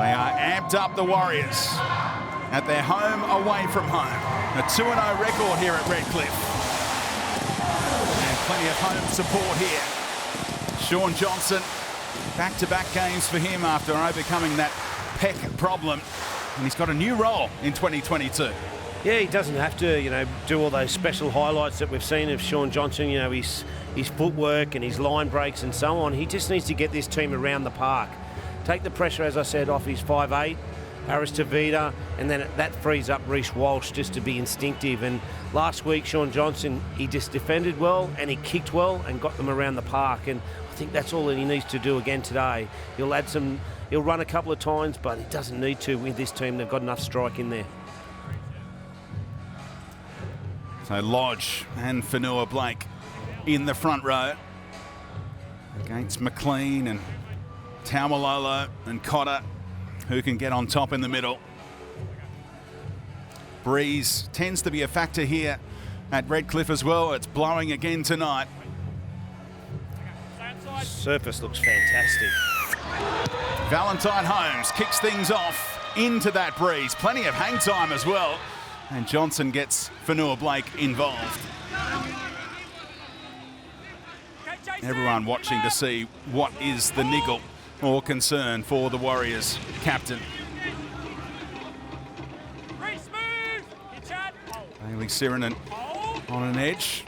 They are amped up, the Warriors, at their home, away from home. A 2-0 record here at Redcliffe. And plenty of home support here. Shaun Johnson, back-to-back games for him after overcoming that pec problem. And he's got a new role in 2022. Yeah, he doesn't have to, do all those special highlights that we've seen of Shaun Johnson, his footwork and his line breaks and so on. He just needs to get this team around the park. Take the pressure, as I said, off his 5'8", Aris Tavita, and then that frees up Reece Walsh just to be instinctive. And last week, Shaun Johnson, he just defended well and he kicked well and got them around the park. And I think that's all that he needs to do again today. He'll run a couple of times, but he doesn't need to with this team. They've got enough strike in there. So Lodge and Fanua Blake in the front row against McLean and Taumalolo and Cotter, who can get on top in the middle. Breeze tends to be a factor here at Redcliffe as well. It's blowing again tonight. Surface looks fantastic. Valentine Holmes kicks things off into that breeze. Plenty of hang time as well. And Johnson gets Fanua Blake involved. Everyone watching to see what is the niggle or concern for the Warriors captain. Bailey Sirinen on an edge.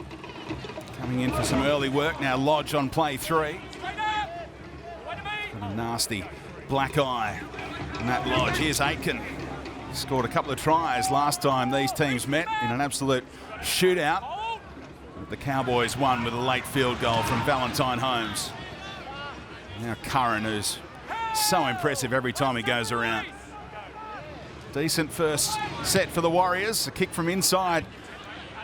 Coming in for some early work now. Lodge on play 3. Got a nasty black eye. And that Lodge. Here's Aitken. Scored a couple of tries last time these teams met in an absolute shootout. The Cowboys won with a late field goal from Valentine Holmes. Now Curran, who's so impressive every time he goes around. Decent first set for the Warriors. A kick from inside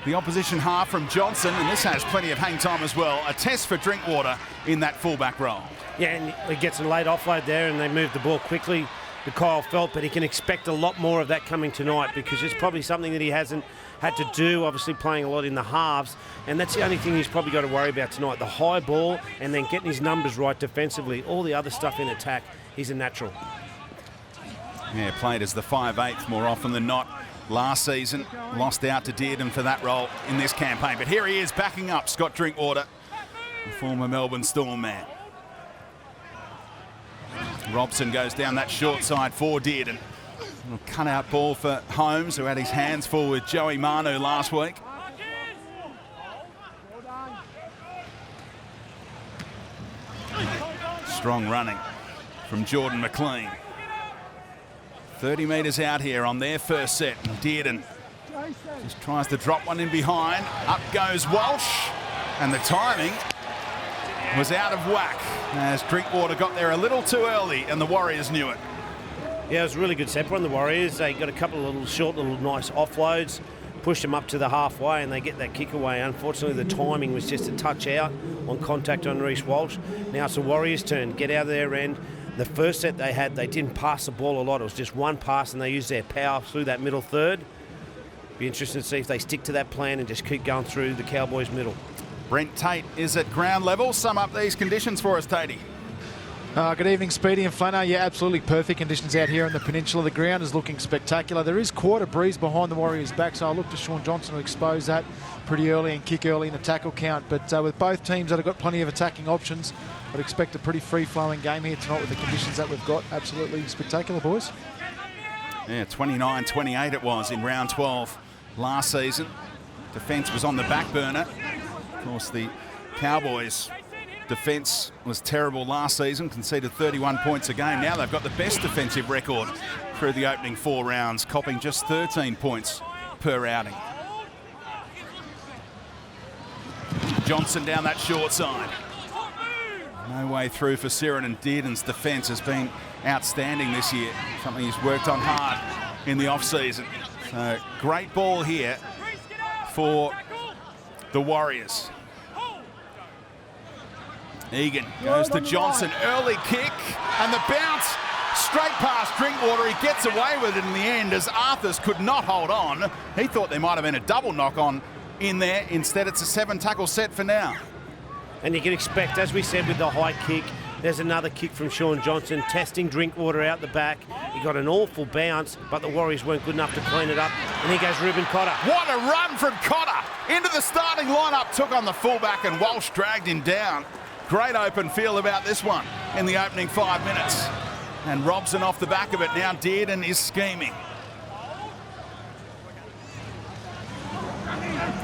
the opposition half from Johnson, and this has plenty of hang time as well. A test for Drinkwater in that fullback role. Yeah, and he gets a late offload there and they move the ball quickly to Kyle Felt, but he can expect a lot more of that coming tonight because it's probably something that he hasn't had to do, obviously playing a lot in the halves, and that's the only thing he's probably got to worry about tonight, the high ball and then getting his numbers right defensively. All the other stuff in attack, he's a natural. Yeah, played as the 5'8" more often than not last season. Lost out to Dearden for that role in this campaign, but here he is backing up Scott Drinkwater, the former Melbourne Storm man. Robson goes down that short side for Dearden. A cut-out ball for Holmes, who had his hands full with Joey Manu last week. Strong running from Jordan McLean. 30 metres out here on their first set. And Dearden just tries to drop one in behind. Up goes Walsh, and the timing was out of whack as Drinkwater got there a little too early and the Warriors knew it. Yeah, it was a really good set on the Warriors. They got a couple of little nice offloads, pushed them up to the halfway and they get that kick away. Unfortunately, the timing was just a touch out on contact on Reece Walsh. Now it's the Warriors' turn. Get out of their end. The first set they had, they didn't pass the ball a lot. It was just one pass and they used their power through that middle third. Be interesting to see if they stick to that plan and just keep going through the Cowboys' middle. Brent Tate is at ground level. Sum up these conditions for us, Tatey. Good evening, Speedy and Flanner. Yeah, absolutely perfect conditions out here on the peninsula. The ground is looking spectacular. There is quite a breeze behind the Warriors' back, so I'll look to Shaun Johnson to expose that pretty early and kick early in the tackle count. But with both teams that have got plenty of attacking options, I'd expect a pretty free-flowing game here tonight with the conditions that we've got. Absolutely spectacular, boys. Yeah, 29-28 it was in round 12 last season. Defence was on the back burner. Of course, the Cowboys' defence was terrible last season, conceded 31 points a game. Now they've got the best defensive record through the opening 4 rounds, copping just 13 points per outing. Johnson down that short side. No way through for Siren, and Dearden's defence has been outstanding this year, something he's worked on hard in the off-season. So great ball here for the Warriors. Egan goes to Johnson, early kick, and the bounce straight past Drinkwater. He gets away with it in the end as Arthurs could not hold on. He thought there might have been a double knock on in there. Instead, it's a 7-tackle set for now. And you can expect, as we said with the high kick, There's another kick from Sean Johnson, testing Drinkwater out the back. He got an awful bounce, but the Warriors weren't good enough to clean it up. And here goes Ruben Cotter. What a run from Cotter into the starting lineup, took on the fullback, and Walsh dragged him down. Great open field about this one in the opening 5 minutes. And Robson off the back of it. Now Dearden is scheming.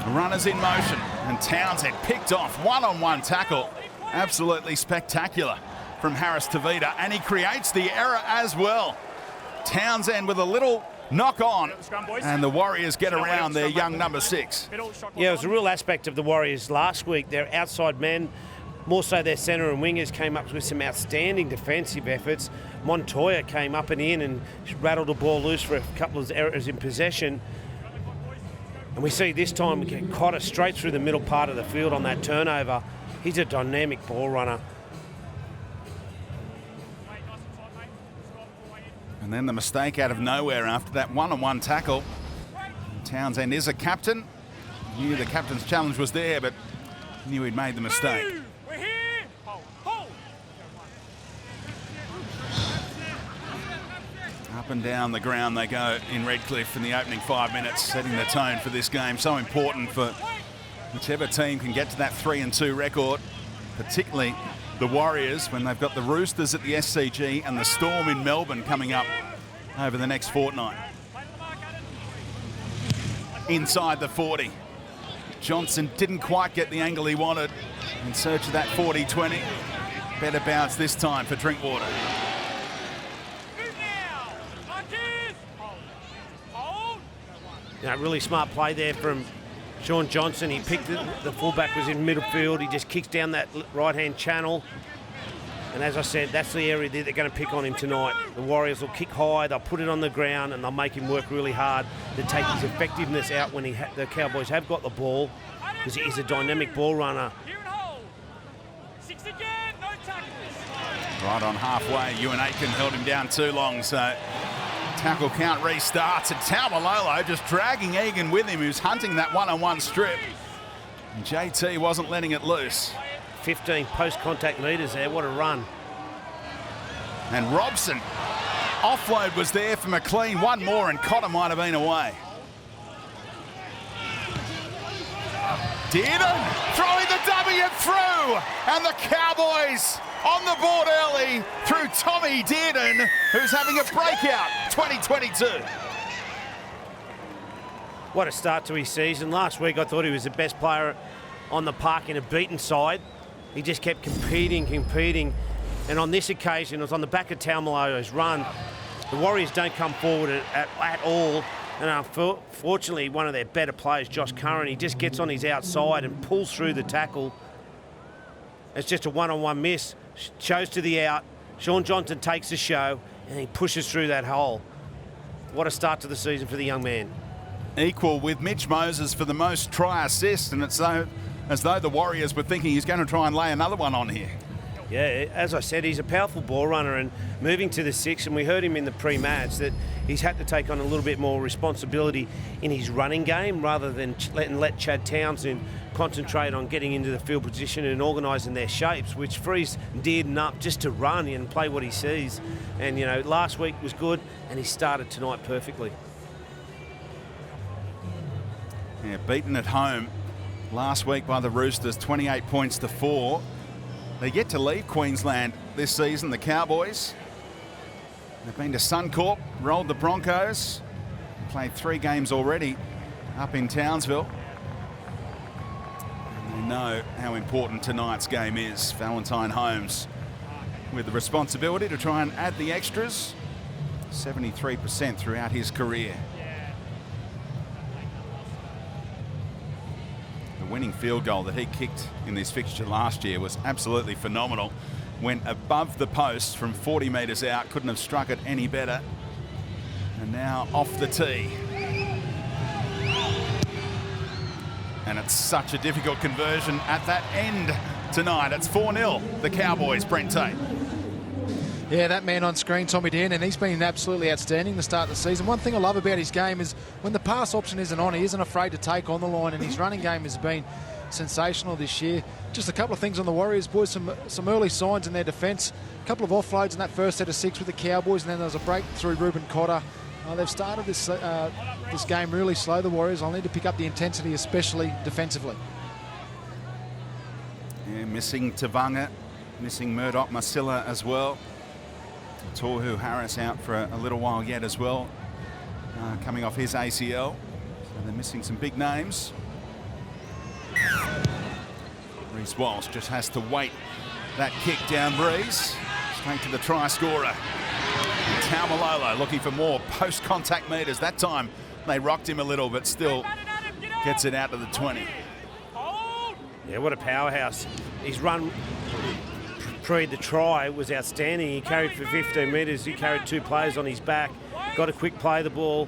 Runners in motion, and Townsend picked off. One-on-one tackle. Absolutely spectacular from Harris Tavita, and he creates the error as well. Townsend with a little knock on, and the Warriors get around their young number 6. Yeah, it was a real aspect of the Warriors last week. Their outside men, more so their centre and wingers, came up with some outstanding defensive efforts. Montoya came up and in and rattled the ball loose for a couple of errors in possession. And we see this time we get Cotter straight through the middle part of the field on that turnover. He's a dynamic ball runner. And then the mistake out of nowhere after that one-on-one tackle. Townsend is a captain. Knew the captain's challenge was there, but knew he'd made the mistake. Up and down the ground they go in Redcliffe in the opening 5 minutes, setting the tone for this game. So important for whichever team can get to that 3-2 record, particularly the Warriors when they've got the Roosters at the SCG and the Storm in Melbourne coming up over the next fortnight. Inside the 40. Johnson didn't quite get the angle he wanted in search of that 40-20. Better bounce this time for Drinkwater. You know, really smart play there from Sean Johnson. He picked it, the fullback was in midfield. He just kicks down that right-hand channel. And as I said, that's the area that they're going to pick on him tonight. The Warriors will kick high, they'll put it on the ground, and they'll make him work really hard to take his effectiveness out when the Cowboys have got the ball, because he is a dynamic ball runner. Right on halfway, Ewan Aitken held him down too long, so tackle count restarts, and Taumalolo just dragging Egan with him, who's hunting that one-on-one strip. And JT wasn't letting it loose. 15 post-contact metres there, what a run. And Robson, offload was there for McLean, one more and Cotter might have been away. Dearden throwing the W through, and the Cowboys on the board early through Tommy Dearden, who's having a breakout 2022. What a start to his season. Last week I thought he was the best player on the park in a beaten side. He just kept competing, and on this occasion it was on the back of Taumalolo's run. The Warriors don't come forward at all, and unfortunately one of their better players, Josh Curran, he just gets on his outside and pulls through the tackle. It's just a one-on-one miss. Shows to the out. Sean Johnson takes the show and he pushes through that hole. What a start to the season for the young man. Equal with Mitch Moses for the most try assists, and it's as though the Warriors were thinking he's going to try and lay another one on here. Yeah, as I said, he's a powerful ball runner, and moving to the 6, and we heard him in the pre-match that he's had to take on a little bit more responsibility in his running game rather than let Chad Townsend concentrate on getting into the field position and organising their shapes, which frees Dearden up just to run and play what he sees. And, you know, last week was good, and he started tonight perfectly. Yeah, beaten at home last week by the Roosters, 28 points to 4. They're yet to leave Queensland this season, the Cowboys. They've been to Suncorp, rolled the Broncos, played 3 games already up in Townsville. And they know how important tonight's game is. Valentine Holmes with the responsibility to try and add the extras. 73% throughout his career. Winning field goal that he kicked in this fixture last year was absolutely phenomenal. Went above the post from 40 metres out, couldn't have struck it any better. And now off the tee. And it's such a difficult conversion at that end tonight. It's 4-0, the Cowboys, Brent Tate. Yeah, that man on screen, Tommy Dearden, and he's been absolutely outstanding to start the season. One thing I love about his game is when the pass option isn't on, he isn't afraid to take on the line, and his running game has been sensational this year. Just a couple of things on the Warriors, boys. Some early signs in their defence. A couple of offloads in that first set of 6 with the Cowboys, and then there was a break through Ruben Cotter. They've started this game really slow, the Warriors. I'll need to pick up the intensity, especially defensively. Yeah, missing Tavanga, missing Murdoch Masilla as well. Tohu Harris out for a little while yet as well, coming off his ACL. So they're missing some big names. Reece Walsh just has to wait that kick down breeze. Straight to the try scorer. Taumalolo looking for more post-contact metres. That time they rocked him a little, but still gets it out to the 20. Yeah, what a powerhouse. His run pre the try was outstanding. He carried for 15 metres. He carried 2 players on his back. Got a quick play of the ball.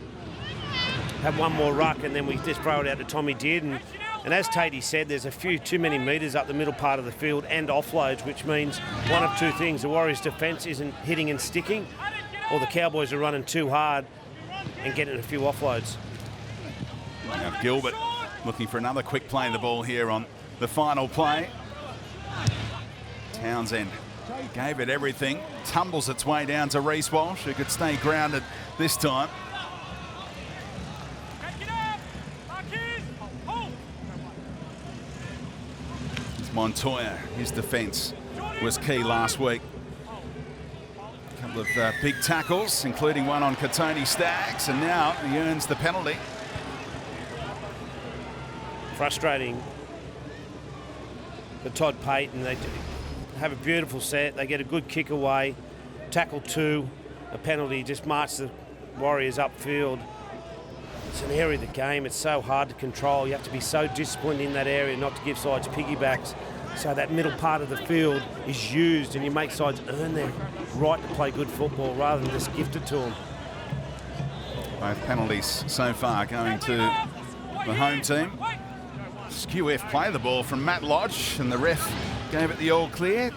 Had one more ruck, and then we just throw it out to Tommy Did. And as Tatey said, there's a few too many metres up the middle part of the field and offloads, which means one of 2 things. The Warriors' defence isn't hitting and sticking, or the Cowboys are running too hard and getting a few offloads. Now Gilbert looking for another quick play of the ball here on the final play. Townsend gave it everything. Tumbles its way down to Reece Walsh, who could stay grounded this time. Montoya, his defence was key last week. A couple of big tackles, including one on Katoni Staggs, and now he earns the penalty. Frustrating for Todd Payton. They have a beautiful set. They get a good kick away, tackle 2, a penalty, just march the Warriors upfield. It's an area of the game. It's so hard to control. You have to be so disciplined in that area not to give sides piggybacks. So that middle part of the field is used, and you make sides earn their right to play good football rather than just gift it to them. Both penalties so far going to the home team. Skew F play the ball from Matt Lodge, and the ref gave it the all clear.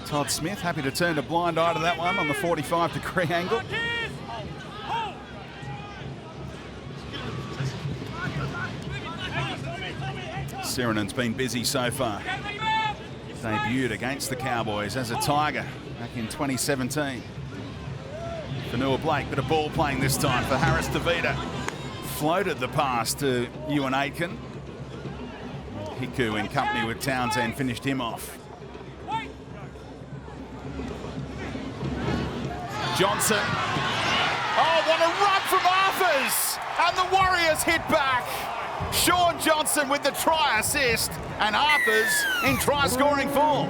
Todd Smith happy to turn a blind eye to that one on the 45-degree angle. Sirenen's been busy so far. Debuted against the Cowboys as a Tiger back in 2017. Fanua Blake, bit of ball playing this time for Harris DeVita. Floated the pass to Ewan Aitken. Hiku in company with Townsend finished him off. Johnson. Oh, what a run from Arthurs! And the Warriors hit back. Sean Johnson with the try assist, and Arthurs in try-scoring form.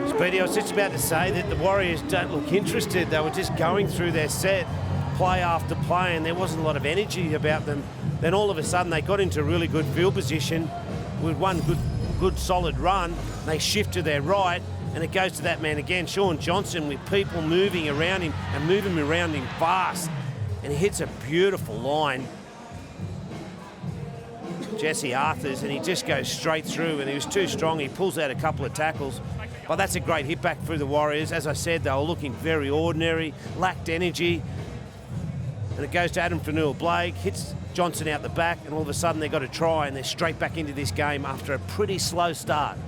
Speedy, I was just about to say that the Warriors don't look interested. They were just going through their set, play after play, and there wasn't a lot of energy about them. Then all of a sudden they got into really good field position with one good solid run. They shift to their right, and it goes to that man again, Sean Johnson, with people moving around him and moving around him fast. And he hits a beautiful line. Jesse Arthurs, and he just goes straight through, and he was too strong. He pulls out a couple of tackles, but that's a great hit back through the Warriors. As I said, they were looking very ordinary, lacked energy, and it goes to Adam Fanua Blake, hits Johnson out the back, and all of a sudden they got a try, and they're straight back into this game after a pretty slow start.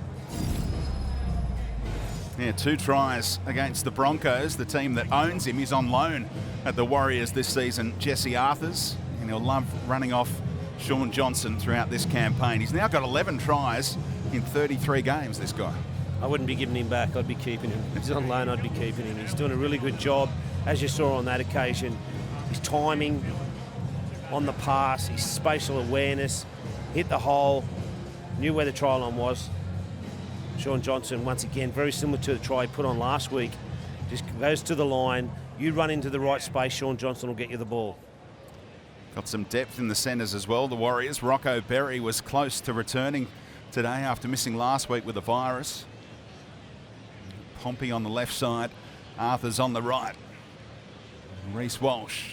Yeah, 2 tries against the Broncos, the team that owns him. He's on loan at the Warriors this season, Jesse Arthurs, and he'll love running off Sean Johnson throughout this campaign. He's now got 11 tries in 33 games, this guy. I wouldn't be giving him back. I'd be keeping him. If he's on loan, I'd be keeping him. He's doing a really good job, as you saw on that occasion. His timing on the pass, his spatial awareness, hit the hole, knew where the try line was. Sean Johnson, once again, very similar to the try he put on last week. Just goes to the line. You run into the right space, Sean Johnson will get you the ball. Got some depth in the centres as well, the Warriors. Rocco Berry was close to returning today after missing last week with a virus. Pompey on the left side, Arthur's on the right. Reece Walsh.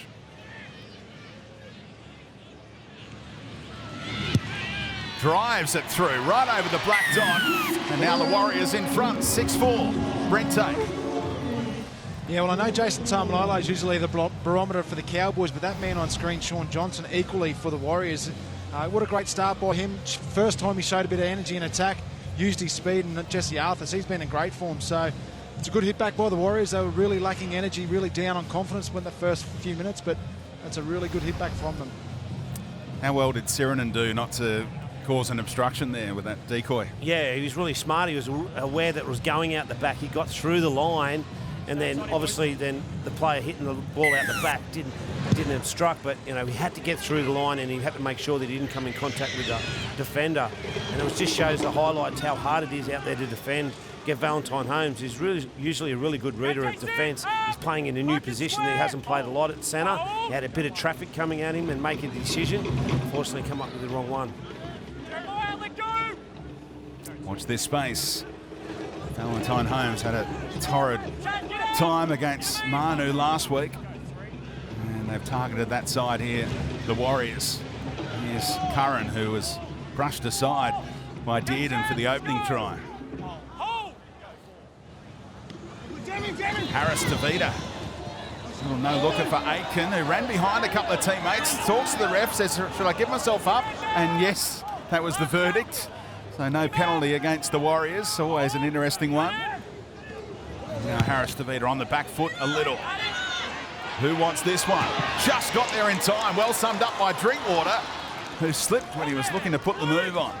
Drives it through, right over the black dot. And now the Warriors in front, 6-4. Brent Tate. Yeah, well, I know Jason Taumalolo is usually the barometer for the Cowboys, but that man on screen, Sean Johnson, equally for the Warriors. What a great start by him. First time he showed a bit of energy in attack, used his speed, and Jesse Arthurs, he's been in great form. So it's a good hit back by the Warriors. They were really lacking energy, really down on confidence in the first few minutes, but that's a really good hit back from them. How well did Sirinen do not to cause an obstruction there with that decoy? Yeah, he was really smart. He was aware that it was going out the back. He got through the line, and then obviously then the player hitting the ball out the back didn't obstruct, but he had to get through the line, and he had to make sure that he didn't come in contact with the defender. And it just shows the highlights how hard it is out there to defend. Get Valentine Holmes, who's usually a really good reader of defence. He's playing in a new position that he hasn't played a lot at centre. He had a bit of traffic coming at him and making a decision. Unfortunately, come up with the wrong one. Watch this space. Valentine Holmes had a torrid time against Manu last week. And they've targeted that side here, the Warriors. Here's Curran, who was brushed aside by Dearden for the opening try. Harris to Vida. No looker for Aitken, who ran behind a couple of teammates, talks to the ref, says, should I give myself up? And yes, that was the verdict. So no penalty against the Warriors. Always an interesting one. Now Harris to Vida on the back foot a little. Who wants this one? Just got there in time. Well summed up by Drinkwater, who slipped when he was looking to put the move on.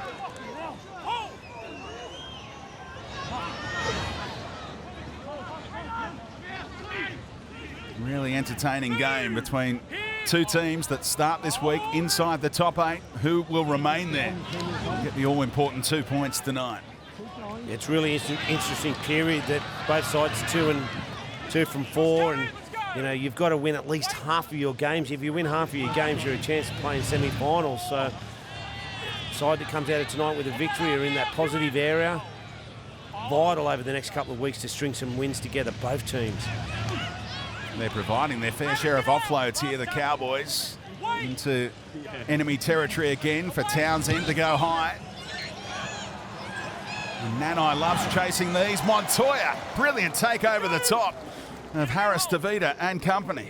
Really entertaining game between two teams that start this week inside the top 8. Who will remain there? Get the all-important 2 points tonight. It's really interesting period that both sides 2 from 4, and you've got to win at least half of your games. If you win half of your games, you're a chance to play in semi-finals. So the side that comes out of tonight with a victory are in that positive area. Vital over the next couple of weeks to string some wins together, both teams. They're providing their fair share of offloads here, the Cowboys, into enemy territory again for Townsend to go high. And Nanai loves chasing these. Montoya, brilliant take over the top of Harris, DeVita and company.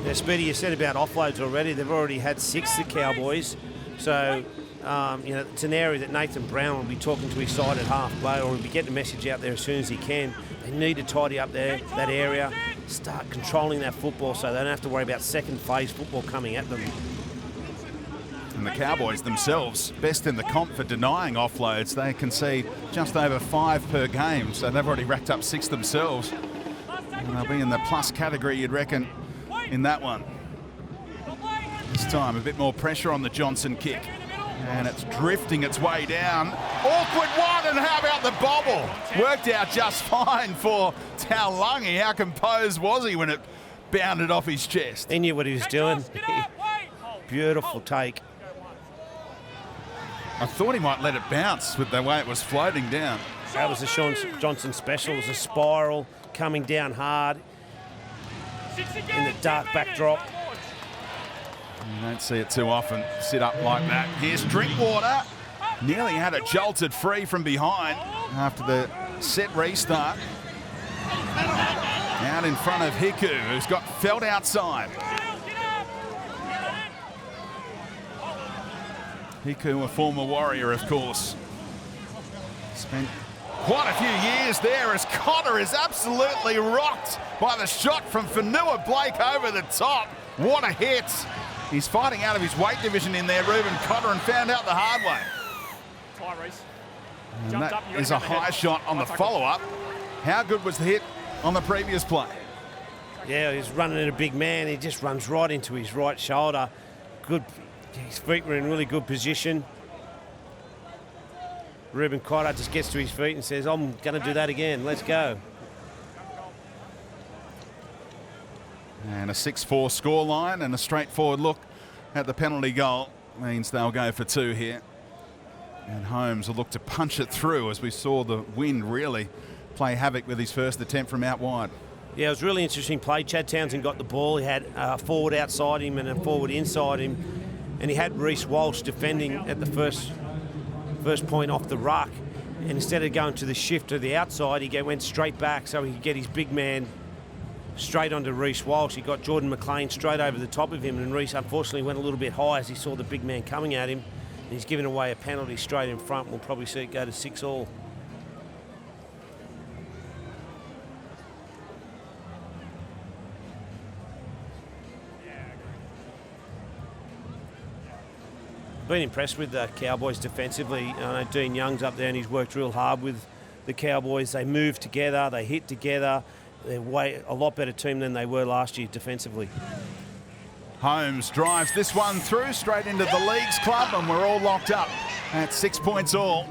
Yeah, Speedy, you said about offloads already. They've already had 6, the Cowboys. So, it's an area that Nathan Brown will be talking to his side at half play, or will be getting a message out there as soon as he can. They need to tidy up that area, start controlling that football so they don't have to worry about second phase football coming at them. And the Cowboys themselves, best in the comp for denying offloads. They concede just over 5 per game, so they've already racked up 6 themselves. And they'll be in the plus category, you'd reckon, in that one. This time, a bit more pressure on the Johnson kick. And it's drifting its way down. Awkward one, and how about the bobble? Worked out just fine for Taulagi. How composed was he when it bounded off his chest? He knew what he was doing. Beautiful take. I thought he might let it bounce with the way it was floating down. That was the Sean Johnson special. It was a spiral coming down hard in the dark backdrop. You don't see it too often, sit up like that. Here's Drinkwater. Nearly had it jolted free from behind after the set restart. Out in front of Hiku, who's got felt outside. Hiku, a former Warrior, of course. Spent quite a few years there as Cotter is absolutely rocked by the shot from Fanua Blake over the top. What a hit. He's fighting out of his weight division in there, Reuben Cotter, and found out the hard way. And that is a high shot on the follow-up. How good was the hit on the previous play? Yeah, he's running at a big man. He just runs right into his right shoulder. Good. His feet were in really good position. Reuben Cotter just gets to his feet and says, I'm going to do that again. Let's go. And a 6-4 scoreline and a straightforward look at the penalty goal means they'll go for 2 here. And Holmes will look to punch it through as we saw the wind really play havoc with his first attempt from out wide. Yeah, it was a really interesting play. Chad Townsend got the ball. He had a forward outside him and a forward inside him. And he had Reece Walsh defending at the first point off the ruck. And instead of going to the shift to the outside, he went straight back so he could get his big man straight onto Reece Walsh. He got Jordan McLean straight over the top of him, and Reece unfortunately went a little bit high as he saw the big man coming at him. And he's given away a penalty straight in front. We'll probably see it go to 6-all. Been impressed with the Cowboys defensively. I know Dean Young's up there and he's worked real hard with the Cowboys. They move together, they hit together. They're a lot better team than they were last year defensively. Holmes drives this one through straight into the Leagues Club, and we're all locked up at 6 points all.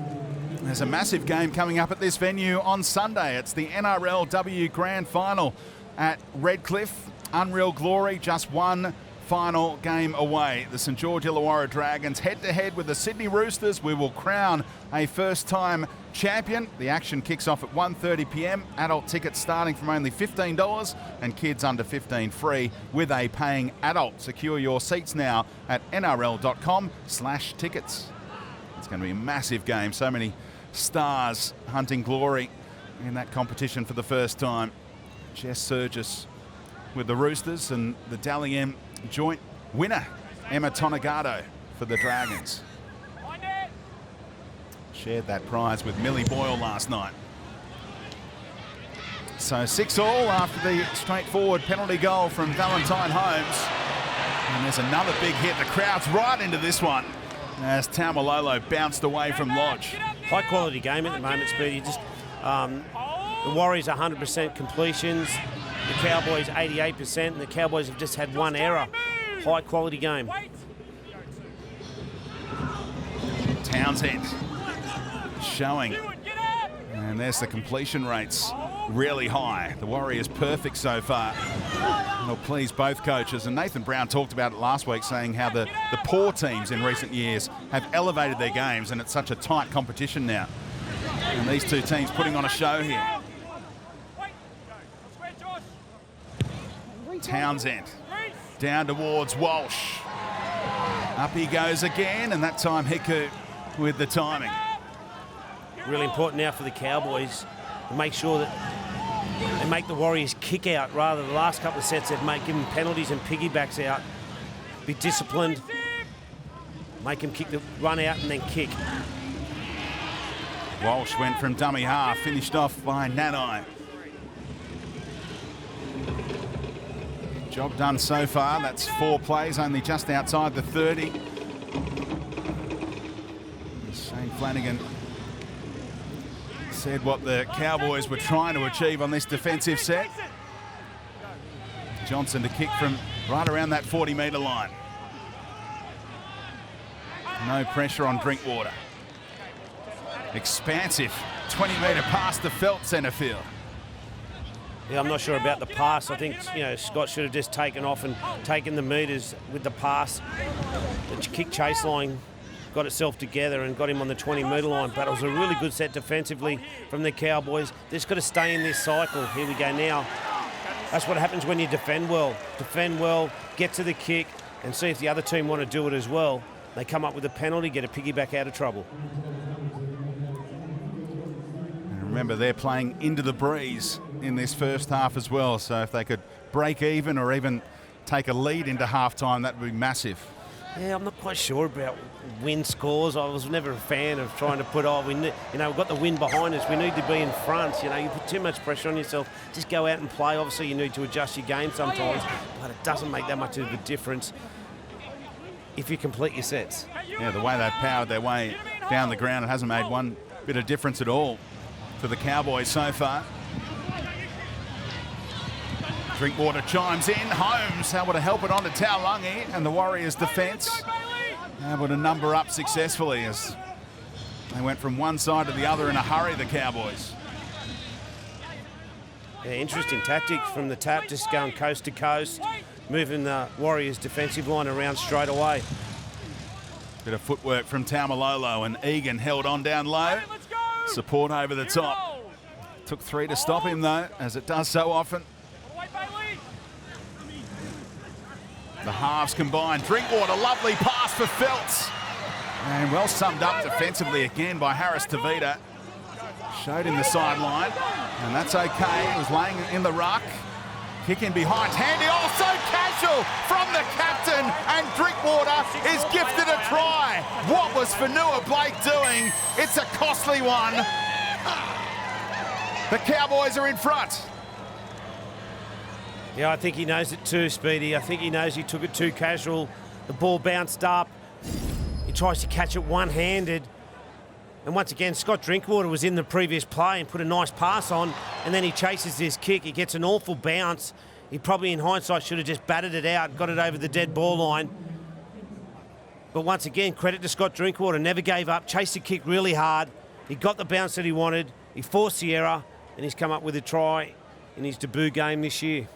There's a massive game coming up at this venue on Sunday. It's the NRLW Grand Final at Redcliffe. Unreal Glory, just one final game away. The St George Illawarra Dragons head-to-head with the Sydney Roosters. We will crown a first-time champion. The action kicks off at 1:30 p.m. Adult tickets starting from only $15 and kids under 15 free with a paying adult. Secure your seats now at nrl.com/tickets. It's going to be a massive game. So many stars hunting glory in that competition for the first time. Jess Surgis with the Roosters and the Dally M joint winner, Emma Tonegado, for the Dragons. Shared that prize with Millie Boyle last night. So 6-all after the straightforward penalty goal from Valentine Holmes. And there's another big hit. The crowd's right into this one as Taumalolo bounced away from Lodge. High quality game at the moment, Speedy. Just the Warriors 100% completions. The Cowboys 88%, and the Cowboys have just had one error. High quality game. Townsend showing. And there's the completion rates really high. The Warriors perfect so far. It'll please both coaches. And Nathan Brown talked about it last week, saying how the poor teams in recent years have elevated their games, and it's such a tight competition now. And these two teams putting on a show here. Townsend down towards Walsh. Up he goes again, and that time Hiku with the timing. Really important now for the Cowboys to make sure that they make the Warriors kick out rather than the last couple of sets they've given penalties and piggybacks out. Be disciplined, make them kick the run out and then kick. Walsh went from dummy half, finished off by Nanai. Job done so far. That's 4 plays, only just outside the 30. Shane Flanagan said what the Cowboys were trying to achieve on this defensive set. Johnson to kick from right around that 40-metre line. No pressure on Drinkwater. Expansive 20-metre pass to Felt centre field. Yeah, I'm not sure about the pass. I think, Scott should have just taken off and taken the metres with the pass. The kick chase line got itself together and got him on the 20-metre line. But it was a really good set defensively from the Cowboys. They've just got to stay in this cycle. Here we go now. That's what happens when you defend well. Defend well, get to the kick, and see if the other team want to do it as well. They come up with a penalty, get a piggyback out of trouble. And remember, they're playing into the breeze in this first half as well, so if they could break even or even take a lead into halftime, that would be massive. Yeah, I'm not quite sure about win scores. I was never a fan of trying to put we've got the win behind us. We need to be in front. You put too much pressure on yourself. Just go out and play. Obviously, you need to adjust your game sometimes, but it doesn't make that much of a difference if you complete your sets. Yeah, the way they've powered their way down the ground, it hasn't made one bit of difference at all for the Cowboys so far. Drinkwater chimes in. Holmes able to help it onto Taulagi, and the Warriors' defence able to number up successfully as they went from one side to the other in a hurry, the Cowboys. Yeah, interesting tactic from the tap, just going coast to coast, moving the Warriors' defensive line around straight away. Bit of footwork from Taumalolo, and Egan held on down low. Support over the top. Took 3 to stop him though, as it does so often. The halves combined. Drinkwater, lovely pass for Feltz. And well summed up defensively again by Harris Tavita. Showed him the sideline, and that's okay. It was laying in the ruck. Kick in behind, handy, also casual from the captain, and Drinkwater is gifted a try. What was Fanua Blake doing? It's a costly one. The Cowboys are in front. Yeah, I think he knows it too, Speedy. I think he knows he took it too casual. The ball bounced up. He tries to catch it one-handed. And once again, Scott Drinkwater was in the previous play and put a nice pass on, and then he chases this kick. He gets an awful bounce. He probably, in hindsight, should have just batted it out, got it over the dead ball line. But once again, credit to Scott Drinkwater. Never gave up, chased the kick really hard. He got the bounce that he wanted. He forced the error, and he's come up with a try in his debut game this year.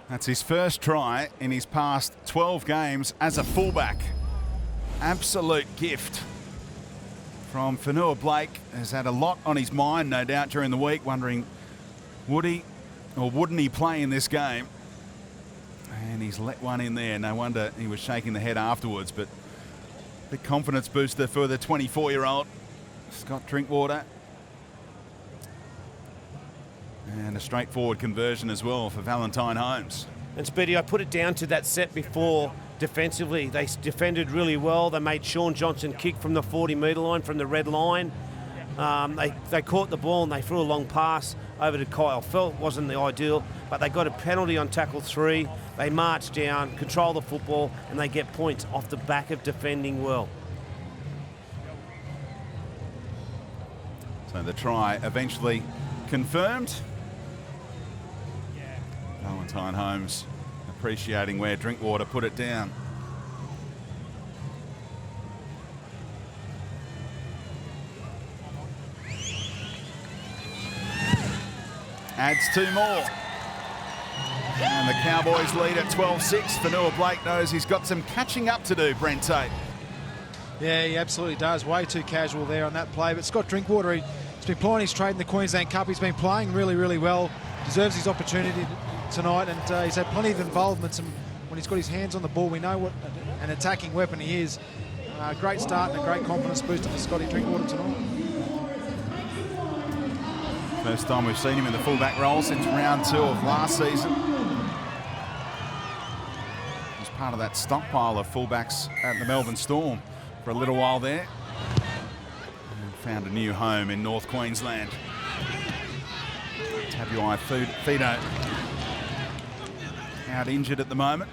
That's his first try in his past 12 games as a fullback. Absolute gift from Fanua Blake. Has had a lot on his mind, no doubt, during the week, wondering would he or wouldn't he play in this game? And he's let one in there. No wonder he was shaking the head afterwards, but the confidence booster for the 24-year-old Scott Drinkwater. And a straightforward conversion as well for Valentine Holmes. And Speedy, I put it down to that set before defensively. They defended really well. They made Sean Johnson kick from the 40-metre line, from the red line. They caught the ball and they threw a long pass over to Kyle Felt. Wasn't the ideal, but they got a penalty on tackle 3. They marched down, control the football, and they get points off the back of defending well. So the try eventually confirmed. Valentine Holmes appreciating where Drinkwater put it down. Adds 2 more. And the Cowboys lead at 12-6. Fanua Blake knows he's got some catching up to do, Brent Tate. Yeah, he absolutely does. Way too casual there on that play. But Scott Drinkwater, he's been plying his trade in the Queensland Cup. He's been playing really, really well. Deserves his opportunity tonight, and he's had plenty of involvements. And when he's got his hands on the ball, we know what an attacking weapon he is. Great start and a great confidence booster for Scotty Drinkwater tonight. First time we've seen him in the fullback role since round 2 of last season. He's part of that stockpile of fullbacks at the Melbourne Storm for a little while there. And found a new home in North Queensland. Tabuai Fido out injured at the moment.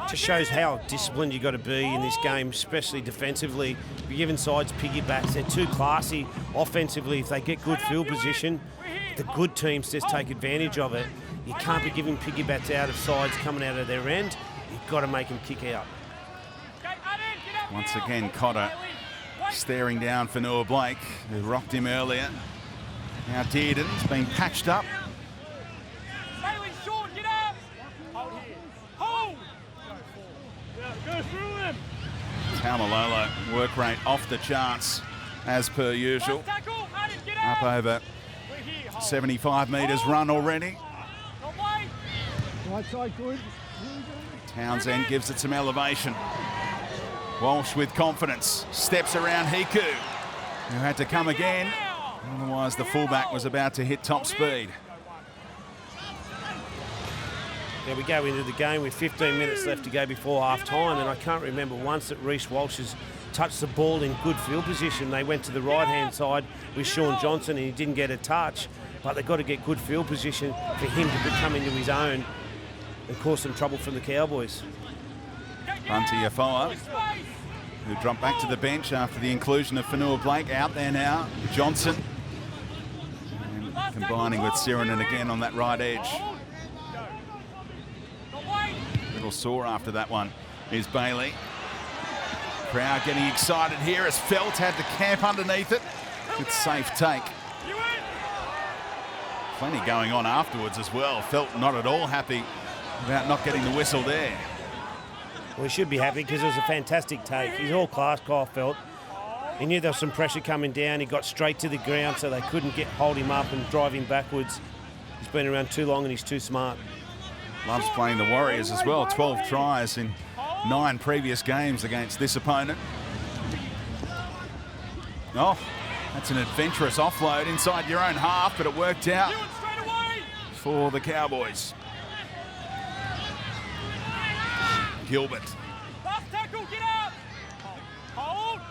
Just shows how disciplined you've got to be in this game, especially defensively. You're giving sides piggybacks. They're too classy offensively. If they get good field position, the good teams just take advantage of it. You can't be giving piggybacks out of sides coming out of their end. You've got to make them kick out. Once again, Cotter staring down Fanua Blake, who rocked him earlier. Now Dearden's been patched up. Taumalolo, work rate off the charts as per usual. Up over 75 metres run already. Townsend gives it some elevation. Walsh with confidence, steps around Hiku, who had to come again. Otherwise the fullback was about to hit top speed. There we go into the game with 15 minutes left to go before half-time, and I can't remember once that Reece Walsh has touched the ball in good field position. They went to the right-hand side with Sean Johnson and he didn't get a touch, but they've got to get good field position for him to come into his own and cause some trouble from the Cowboys. Bunty Afoa, who dropped back to the bench after the inclusion of Fanua Blake. Out there now, Johnson. And combining with Sirinen again on that right edge. Little sore after that one is Bailey. Crowd getting excited here as Felt had to camp underneath it. Good safe take. Plenty going on afterwards as well. Felt not at all happy about not getting the whistle there. Well, he should be happy because it was a fantastic take. He's all class, Kyle Felt. He knew there was some pressure coming down. He got straight to the ground so they couldn't hold him up and drive him backwards. He's been around too long and he's too smart. Loves playing the Warriors as well. 12 tries in 9 previous games against this opponent. Oh, That's an adventurous offload inside your own half, but it worked out for the Cowboys. Gilbert.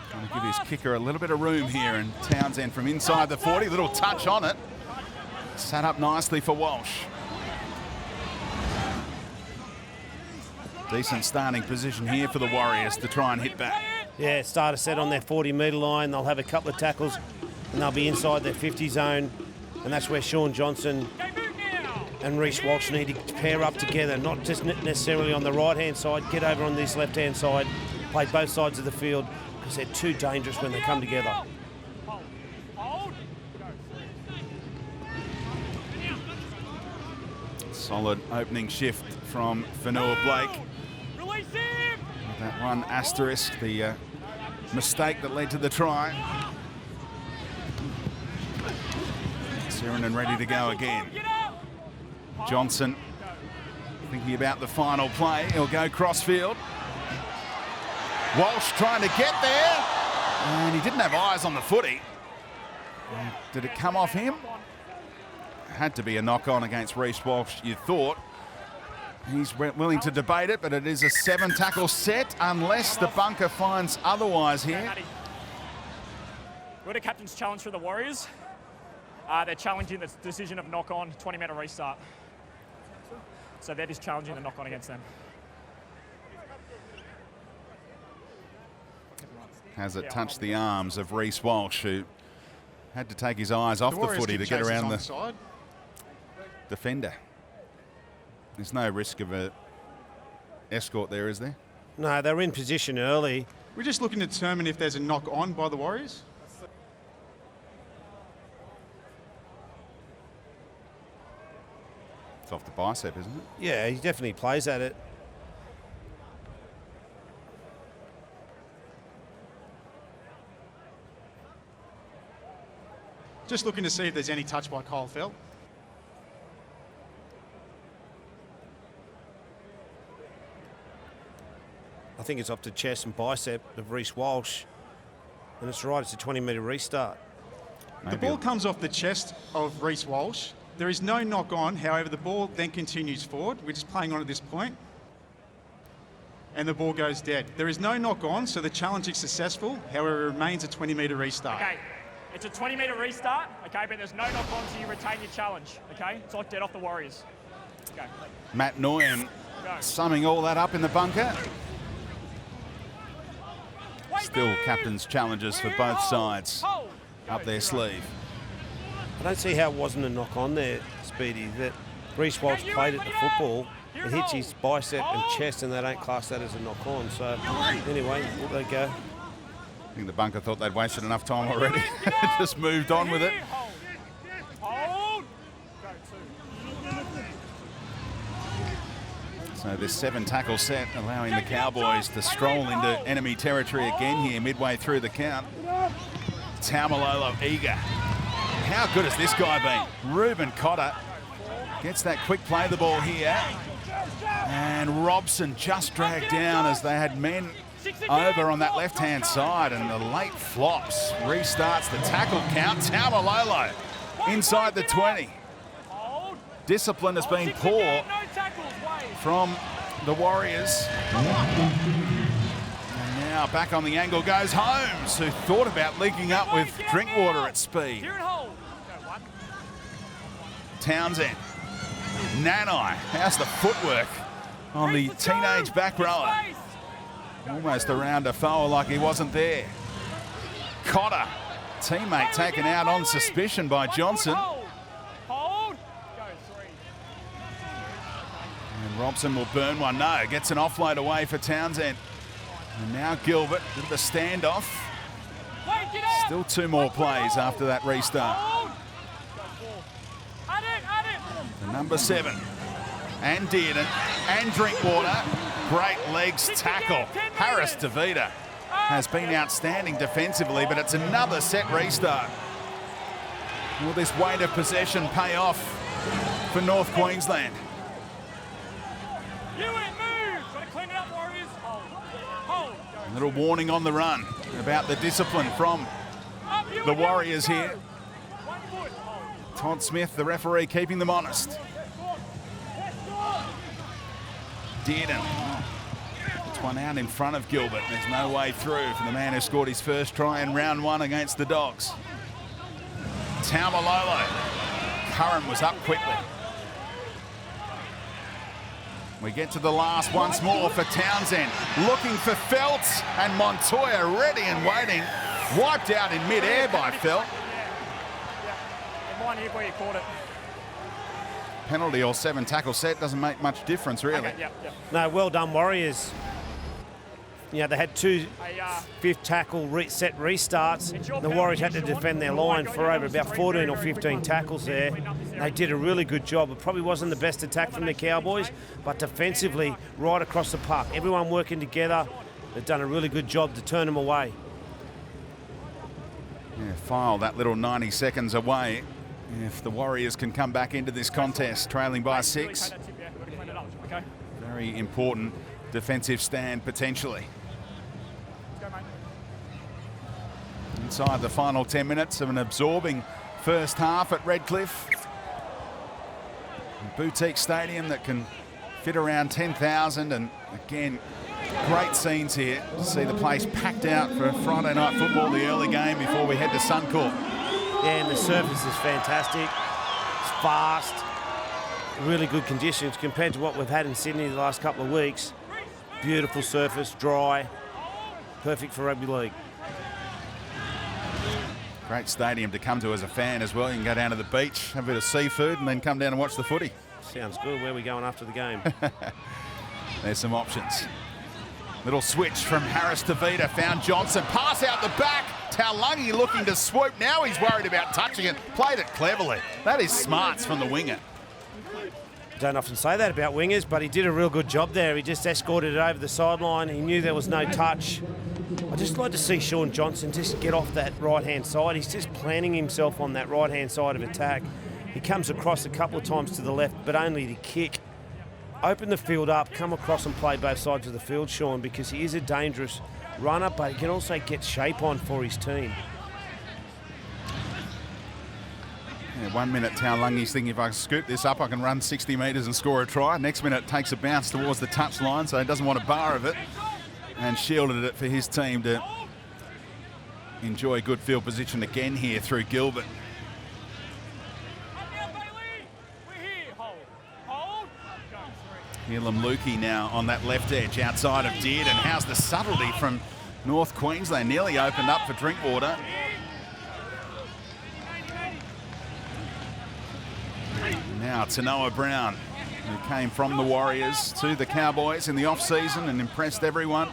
Trying to give his kicker a little bit of room here, and Townsend from inside the 40, little touch on it. Sat up nicely for Walsh. Decent starting position here for the Warriors to try and hit back. Yeah, start a set on their 40-metre line. They'll have a couple of tackles and they'll be inside their 50 zone. And that's where Shaun Johnson and Reece Walsh need to pair up together, not just necessarily on the right-hand side, get over on this left-hand side, play both sides of the field, because they're too dangerous when they come together. Solid opening shift from Fanua Blake. That one asterisk, the mistake that led to the try. Sirenen ready to go again. Johnson thinking about the final play. He'll go crossfield. Walsh trying to get there. And he didn't have eyes on the footy. Did it come off him? Had to be a knock-on against Reece Walsh, you thought. He's willing to debate it, but it is a 7-tackle set unless the bunker finds otherwise here. We've got a captain's challenge for the Warriors. They're challenging the decision of knock-on, 20-metre restart. So they're just challenging the knock-on against them. Has it touched the arms of Reece Walsh, who had to take his eyes off the footy to get around the defender. There's no risk of a escort there, is there? No, they're in position early. We're just looking to determine if there's a knock-on by the Warriors. It's off the bicep, isn't it? Yeah, he definitely plays at it. Just looking to see if there's any touch by Kyle Fell. I think it's off the chest and bicep of Reece Walsh. And it's right, it's a 20-metre restart. The ball comes off the chest of Reece Walsh. There is no knock-on, however, the ball then continues forward. We're just playing on at this point. And the ball goes dead. There is no knock-on, so the challenge is successful. However, it remains a 20-metre restart. Okay, it's a 20-metre restart, okay, but there's no knock-on, so you retain your challenge, okay? It's like dead off the Warriors. Okay. Matt Nguyen summing all that up in the bunker. Still captain's challenges for both sides up their sleeve. I don't see how it wasn't a knock-on there, Speedy, that Reece Walsh played at the football. It hits his bicep and chest, and they don't class that as a knock-on. So, anyway, there they go. I think the bunker thought they'd wasted enough time already. Just moved on with it. So this 7-tackle set allowing the Cowboys to stroll into enemy territory again here midway through the count. Taumalolo eager. How good has this guy been? Ruben Cotter gets that quick play the ball here. And Robson just dragged down as they had men over on that left-hand side, and the late flops restarts the tackle count. Taumalolo inside the 20. Discipline has been poor from the Warriors. And now back on the angle goes Holmes, who thought about linking up with Drinkwater at speed. Townsend. Nanai. How's the footwork on the teenage back rower? Almost around a foul like he wasn't there. Cotter. Teammate taken out on suspicion by Johnson. And Robson will burn one. No, gets an offload away for Townsend. And now Gilbert with the standoff. Still 2 more plays after that restart. The number 7. And Dearden. And Drinkwater. Great legs tackle. Harris DeVita has been outstanding defensively, but it's another set restart. Will this weight of possession pay off for North Queensland? A little warning on the run about the discipline from the Warriors here. Todd Smith, the referee, keeping them honest. Dearden. It's one out in front of Gilbert. There's no way through for the man who scored his first try in round 1 against the Dogs. Taumalolo. Curran was up quickly. We get to the last once more for Townsend. Looking for Felt, and Montoya ready and waiting. Wiped out in mid-air by Felt. Mine here where you caught it. Penalty or 7 tackle set doesn't make much difference, really. Okay, yep. No, well done, Warriors. You know, they had 2 fifth tackle set restarts. The Warriors had to defend their line for over about 14 or 15 tackles there. They did a really good job. It probably wasn't the best attack from the Cowboys, but defensively, right across the park, everyone working together. They've done a really good job to turn them away. Yeah, file that little 90 seconds away if the Warriors can come back into this contest, trailing by 6. Very important defensive stand potentially. Inside the final 10 minutes of an absorbing first half at Redcliffe. A boutique stadium that can fit around 10,000, and again, great scenes here to see the place packed out for Friday night football, the early game before we head to Suncorp. Yeah, and the surface is fantastic. It's fast, really good conditions compared to what we've had in Sydney the last couple of weeks. Beautiful surface, dry, perfect for rugby league. Great stadium to come to as a fan as well. You can go down to the beach, have a bit of seafood, and then come down and watch the footy. Sounds good. Where are we going after the game? There's some options. Little switch from Harris to Vida, found Johnson. Pass out the back. Taulagi looking to swoop. Now he's worried about touching it. Played it cleverly. That is smarts from the winger. Don't often say that about wingers, but he did a real good job there. He just escorted it over the sideline. He knew there was no touch. I'd just like to see Shaun Johnson just get off that right-hand side. He's just planning himself on that right-hand side of attack. He comes across a couple of times to the left, but only to kick. Open the field up, come across and play both sides of the field, Shaun, because he is a dangerous runner, but he can also get shape on for his team. Yeah, 1 minute, Taulagi's thinking, if I scoop this up, I can run 60 metres and score a try. Next minute, takes a bounce towards the touchline, so he doesn't want a bar of it, and shielded it for his team to enjoy good field position again here through Gilbert. Elam Lukey now on that left edge outside of Dearden. How's the subtlety from North Queensland? Nearly opened up for Drinkwater. Now Tanoa Brown, who came from the Warriors to the Cowboys in the off-season and impressed everyone.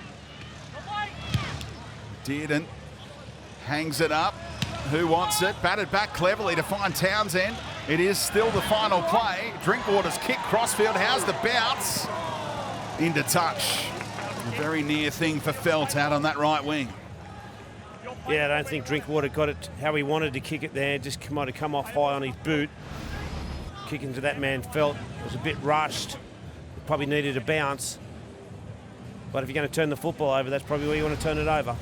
Dearden hangs it up. Who wants it? Batted back cleverly to find Townsend. It is still the final play. Drinkwater's kick crossfield. How's the bounce? Into touch. A very near thing for Felt out on that right wing. Yeah, I don't think Drinkwater got it how he wanted to kick it there. Just might have come off high on his boot. Kicking to that man Felt was a bit rushed. Probably needed a bounce. But if you're going to turn the football over, that's probably where you want to turn it over.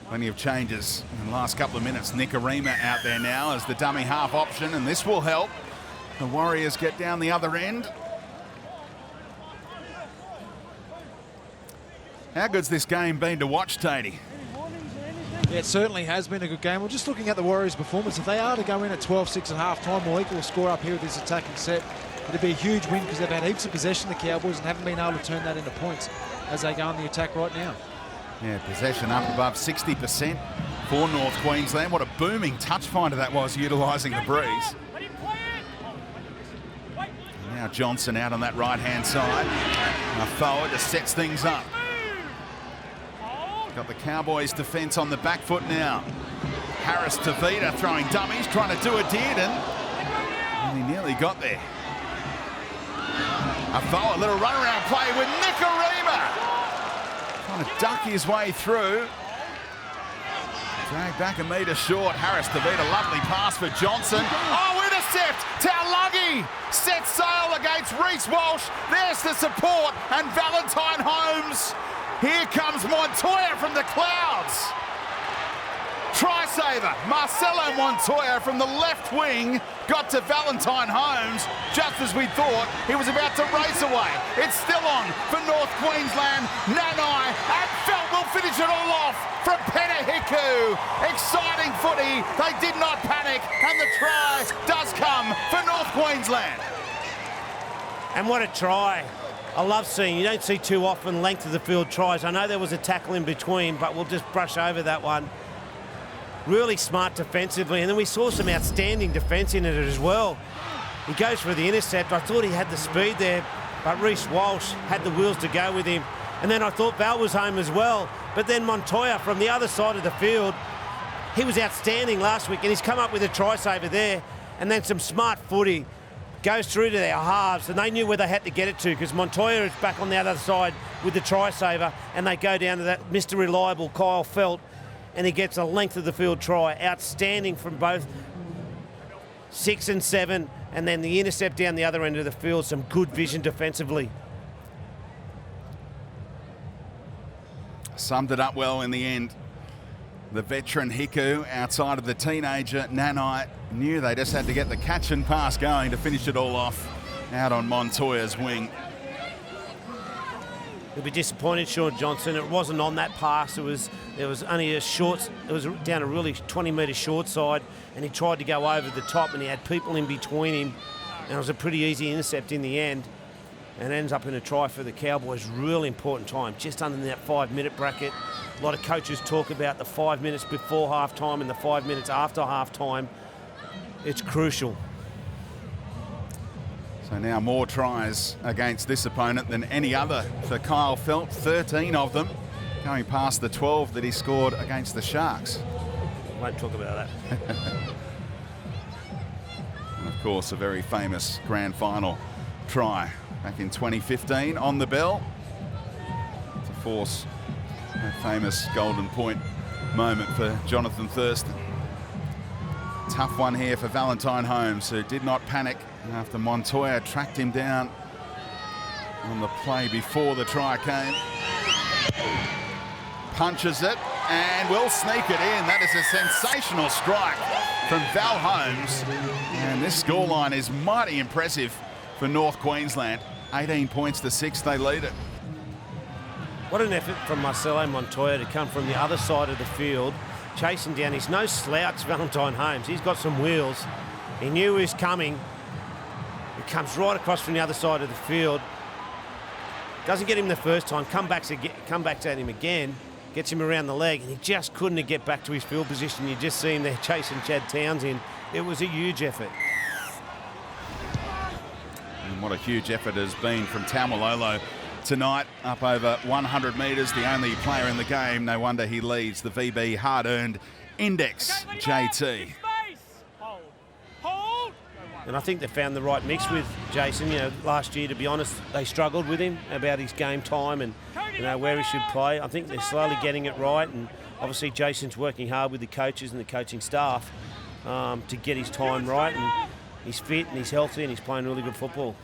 Plenty of changes in the last couple of minutes. Nikorima out there now as the dummy half option, and this will help the Warriors get down the other end. How good's this game been to watch, Tatey? Yeah, it certainly has been a good game. We're just looking at the Warriors' performance. If they are to go in at 12-6 at half-time or equal score up here with this attacking set, it'd be a huge win because they've had heaps of possession, the Cowboys, and haven't been able to turn that into points as they go on the attack right now. Yeah, possession up above 60% for North Queensland. What a booming touch finder that was, utilising the breeze. And now Johnson out on that right-hand side. Forward just sets things up. Got the Cowboys defence on the back foot now. Harris to Vida throwing dummies, trying to do a Dearden. And he nearly got there. A forward little runaround play with Nikorima. Trying to duck his way through. Drag back a metre short. Harris to Vida, lovely pass for Johnson. Oh, into intercept. Taulagi sets sail against Reece Walsh. There's the support, and Valentine Holmes. Here comes Montoya from the clouds. Try saver, Marcelo Montoya from the left wing got to Valentine Holmes just as we thought he was about to race away. It's still on for North Queensland. Nanai and Felt will finish it all off from Penahiku. Exciting footy. They did not panic, and the try does come for North Queensland. And what a try. I love seeing, you don't see too often length of the field tries. I know there was a tackle in between, but we'll just brush over that one. Really smart defensively, and then we saw some outstanding defence in it as well. He goes for the intercept. I thought he had the speed there, but Reece Walsh had the wheels to go with him. And then I thought Val was home as well. But then Montoya from the other side of the field, he was outstanding last week, and he's come up with a try saver there. And then some smart footy goes through to their halves, and they knew where they had to get it to, because Montoya is back on the other side with the try saver, and they go down to that Mr. Reliable Kyle Felt, and he gets a length of the field try. Outstanding from both 6 and 7, and then the intercept down the other end of the field. Some good vision defensively. Summed it up well in the end. The veteran Hiku, outside of the teenager Nanai, knew they just had to get the catch and pass going to finish it all off out on Montoya's wing. He'll be disappointed, Shaun Johnson. It wasn't on that pass. It was only a short. It was down a really 20-metre short side, and he tried to go over the top, and he had people in between him, and it was a pretty easy intercept in the end, and ends up in a try for the Cowboys. Really important time, just under that 5-minute bracket. A lot of coaches talk about the 5 minutes before half-time and the 5 minutes after half-time. It's crucial. So now more tries against this opponent than any other for Kyle Felt, 13 of them, going past the 12 that he scored against the Sharks. Won't talk about that. And of course, a very famous grand final try back in 2015 on the bell to force a famous golden point moment for Jonathan Thurston. Tough one here for Valentine Holmes, who did not panic after Montoya tracked him down on the play before the try came. Punches it and will sneak it in. That is a sensational strike from Val Holmes. And this scoreline is mighty impressive for North Queensland. 18 points to 6, they lead it. What an effort from Marcelo Montoya to come from the other side of the field, chasing down. He's no slouch, Valentine Holmes. He's got some wheels. He knew he was coming. He comes right across from the other side of the field. Doesn't get him the first time. Come back at him again. Gets him around the leg, and he just couldn't get back to his field position. You just see him there chasing Chad Townsend. It was a huge effort. And what a huge effort has been from Taumalolo tonight, up over 100 metres, the only player in the game. No wonder he leads the VB hard-earned index, JT. And I think they found the right mix with Jason. You know, last year, to be honest, they struggled with him about his game time and, you know, where he should play. I think they're slowly getting it right, and obviously Jason's working hard with the coaches and the coaching staff to get his time right, and he's fit and he's healthy and he's playing really good football.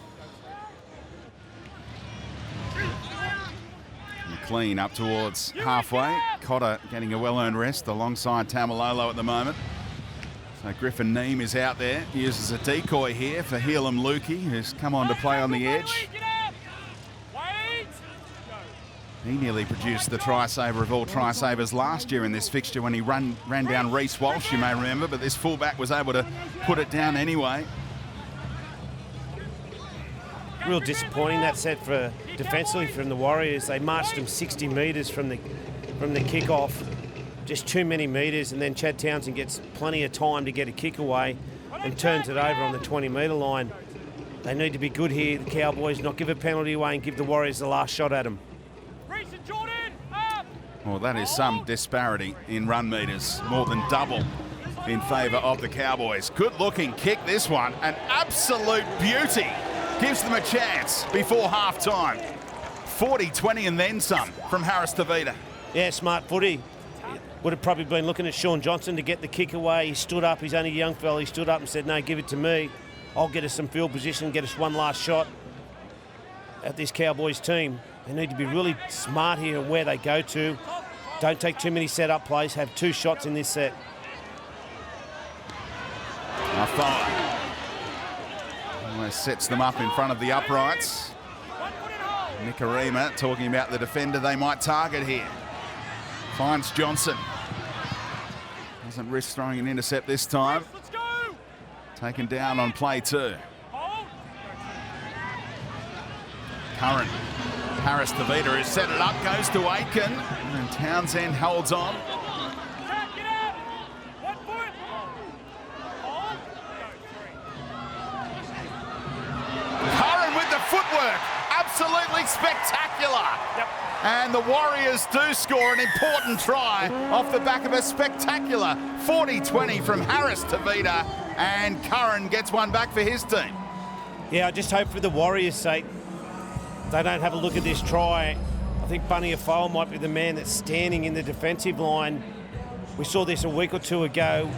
McLean up towards halfway. Cotter getting a well-earned rest alongside Taumalolo at the moment. So Griffin Neem is out there. He uses a decoy here for Helam Lukey, who's come on to play on the edge. He nearly produced the try-saver of all try-savers last year in this fixture when he ran down Reece Walsh, you may remember, but this fullback was able to put it down anyway. Real disappointing, that set for defensively from the Warriors. They marched him 60 metres from the kick-off. Just too many metres, and then Chad Townsend gets plenty of time to get a kick away and turns it over on the 20-metre line. They need to be good here, the Cowboys, not give a penalty away and give the Warriors the last shot at them. Well, that is some disparity in run metres, more than double in favour of the Cowboys. Good-looking kick, this one, an absolute beauty. Gives them a chance before half-time. 40-20 and then some from Harris Tavita. Yeah, smart footy. would have probably been looking at Sean Johnson to get the kick away. He stood up. He's only a young fella. He stood up and said, no, give it to me. I'll get us some field position, get us one last shot at this Cowboys team. They need to be really smart here where they go to. Don't take too many set-up plays. Have 2 shots in this set. Almost sets them up in front of the uprights. Nicarima talking about the defender they might target here. Finds Johnson. Doesn't risk throwing an intercept this time. Taken down on play 2. Curran. Harris Tavita has set it up, goes to Aitken, and Townsend holds on. Curran with the footwork, absolutely spectacular. Yep. And the Warriors do score an important try off the back of a spectacular 40-20 from Harris Tavita, and Curran gets one back for his team. Yeah, I just hope for the Warriors' sake they don't have a look at this try. I think Bunny Afoa might be the man that's standing in the defensive line. We saw this a week or 2 ago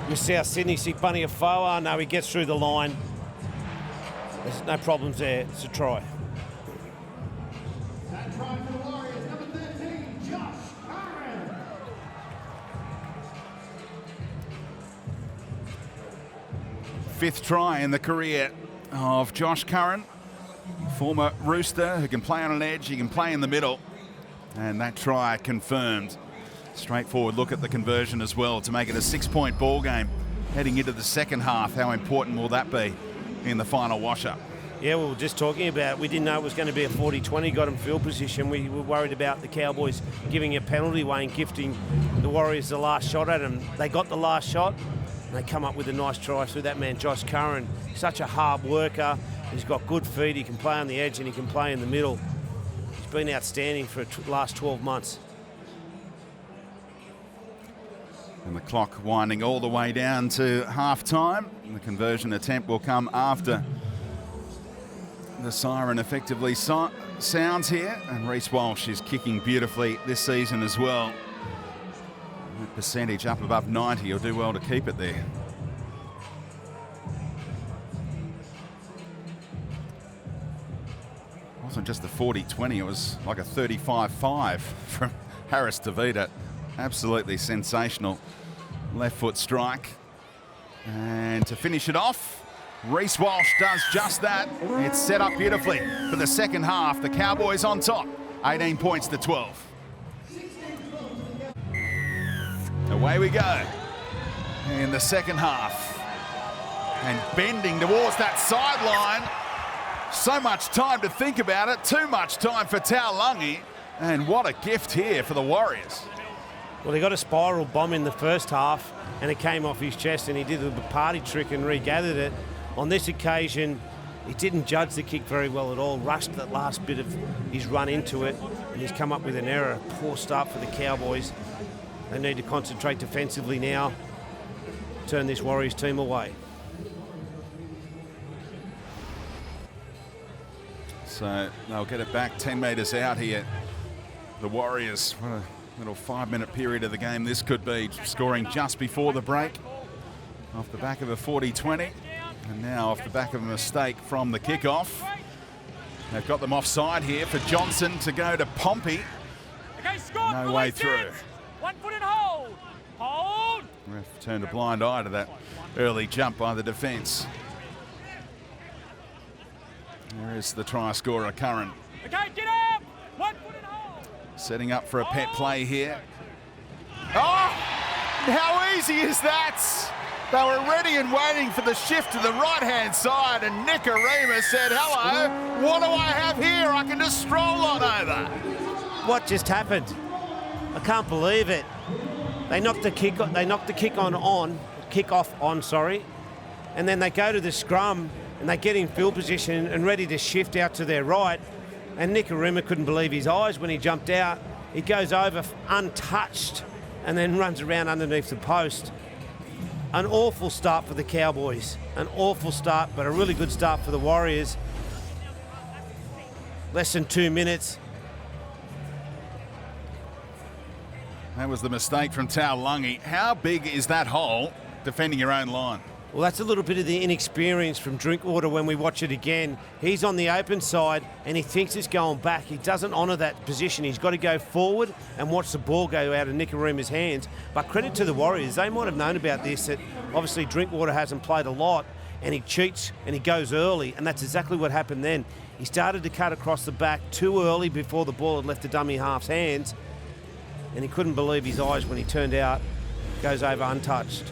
with South Sydney. See Bunny Afoa, no, he gets through the line. There's no problems there, it's a try. That try for the Warriors, number 13, Josh Curran. Fifth try in the career of Josh Curran. Former Rooster who can play on an edge, he can play in the middle. And that try confirmed. Straightforward look at the conversion as well to make it a 6-point ball game. Heading into the second half, how important will that be in the final wash-up? Yeah, we were just talking about, we didn't know it was going to be a 40-20, got him field position. We were worried about the Cowboys giving a penalty away and gifting the Warriors the last shot at them. They got the last shot, and they come up with a nice try through that man, Josh Curran. Such a hard worker. He's got good feet. He can play on the edge and he can play in the middle. He's been outstanding for the last 12 months. And the clock winding all the way down to half-time. The conversion attempt will come after the siren effectively sounds here. And Reece Walsh is kicking beautifully this season as well. That percentage up above 90. He'll do well to keep it there. Wasn't just a 40-20, it was like a 35-5 from Harris Tavita. Absolutely sensational left foot strike. And to finish it off, Reece Walsh does just that. It's set up beautifully for the second half. The Cowboys on top, 18 points to 12. Away we go in the second half. And bending towards that sideline. So much time to think about it, too much time for Taulagi, and what a gift here for the Warriors. Well, he got a spiral bomb in the first half and it came off his chest and he did the party trick and regathered it. On this occasion, he didn't judge the kick very well at all, rushed that last bit of his run into it, and he's come up with an error. Poor start for the Cowboys. They need to concentrate defensively now, turn this Warriors team away. So they'll get it back 10 metres out here. The Warriors, what a little 5-minute period of the game this could be, scoring just before the break off the back of a 40-20, and now off the back of a mistake from the kickoff. They've got them offside here for Johnson to go to Pompey. No way through. 1 foot and hold. Hold. Ref turned a blind eye to that early jump by the defence. There is the try scorer, Curran. Okay, get up. 1 foot and hold. Setting up for a pet play here. Oh, how easy is that? They were ready and waiting for the shift to the right-hand side, and Nicarima said, hello, what do I have here? I can just stroll on over. What just happened? I can't believe it. They knocked the kick on, and then they go to the scrum and they get in field position and ready to shift out to their right. And Nicarima couldn't believe his eyes when he jumped out. He goes over untouched and then runs around underneath the post. An awful start for the Cowboys. An awful start, but a really good start for the Warriors. Less than 2 minutes. That was the mistake from Taulagi. How big is that hole defending your own line? Well, that's a little bit of the inexperience from Drinkwater when we watch it again. He's on the open side and he thinks it's going back. He doesn't honour that position. He's got to go forward and watch the ball go out of Nickaruma's hands. But credit to the Warriors. They might have known about this, that obviously Drinkwater hasn't played a lot and he cheats and he goes early, and that's exactly what happened then. He started to cut across the back too early before the ball had left the dummy half's hands, and he couldn't believe his eyes when he turned out, goes over untouched.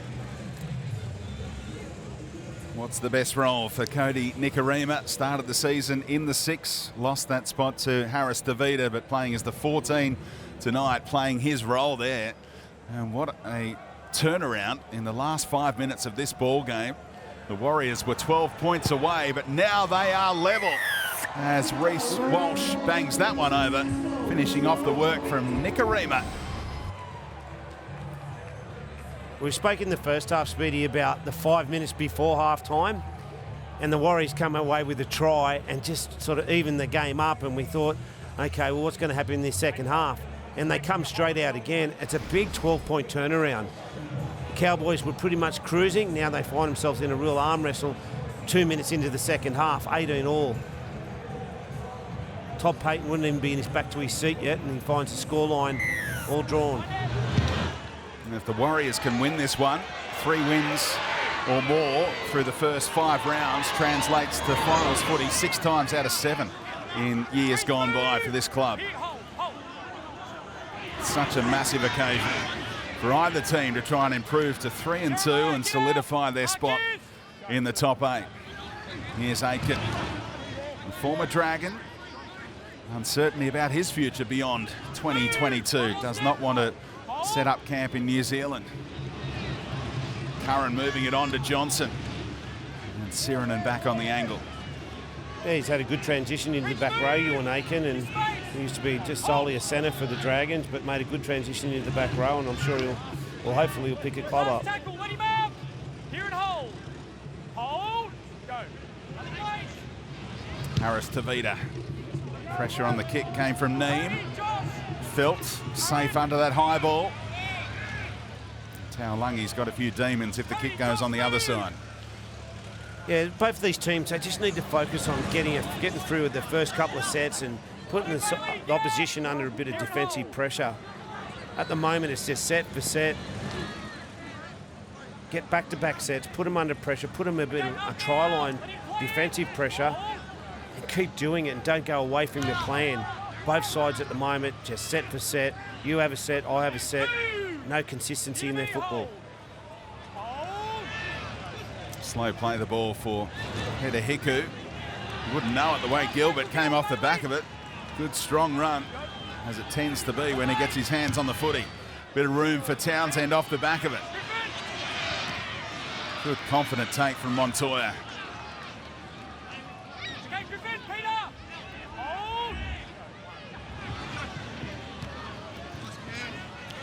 What's the best role for Cody Nickarima? Started the season in the 6, lost that spot to Harris DeVita, but playing as the 14 tonight, playing his role there. And what a turnaround in the last 5 minutes of this ball game. The Warriors were 12 points away, but now they are level as Reece Walsh bangs that one over, finishing off the work from Nickarima. We spoke in the first half, Speedy, about the 5 minutes before half-time, and the Warriors come away with a try and just sort of even the game up, and we thought, okay, well, what's going to happen in this second half? And they come straight out again. It's a big 12-point turnaround. Cowboys were pretty much cruising. Now they find themselves in a real arm wrestle 2 minutes into the second half, 18 all. Todd Payton wouldn't even be back to his seat yet, and he finds the scoreline all drawn. And if the Warriors can win this one, 3 wins or more through the first 5 rounds translates to finals footy 6 times out of 7 in years gone by for this club. Such a massive occasion for either team to try and improve to 3-2 and solidify their spot in the top 8. Here's Aitken, a former Dragon. Uncertainty about his future beyond 2022. Does not want to set up camp in New Zealand. Curran moving it on to Johnson. And Sirinen back on the angle. Yeah, he's had a good transition into the back row, Ewan Aitken, and he used to be just solely a centre for the Dragons, but made a good transition into the back row, and I'm sure hopefully he'll pick a club up. Tackle, let him out. Here and hold. Hold. Go. Harris Tavita. Pressure on the kick came from Neem. Felt safe under that high ball. Taulungi's got a few demons if the kick goes on the other side. Yeah, both of these teams, they just need to focus on getting through with the first couple of sets and putting the opposition under a bit of defensive pressure. At the moment, it's just set for set. Get back-to-back sets, put them under pressure, put them a bit of a try line defensive pressure, and keep doing it and don't go away from your plan. Both sides at the moment, just set for set. You have a set, I have a set. No consistency in their football. Slow play the ball for Heda Hiku. You wouldn't know it the way Gilbert came off the back of it. Good strong run, as it tends to be when he gets his hands on the footy. Bit of room for Townsend off the back of it. Good confident take from Montoya.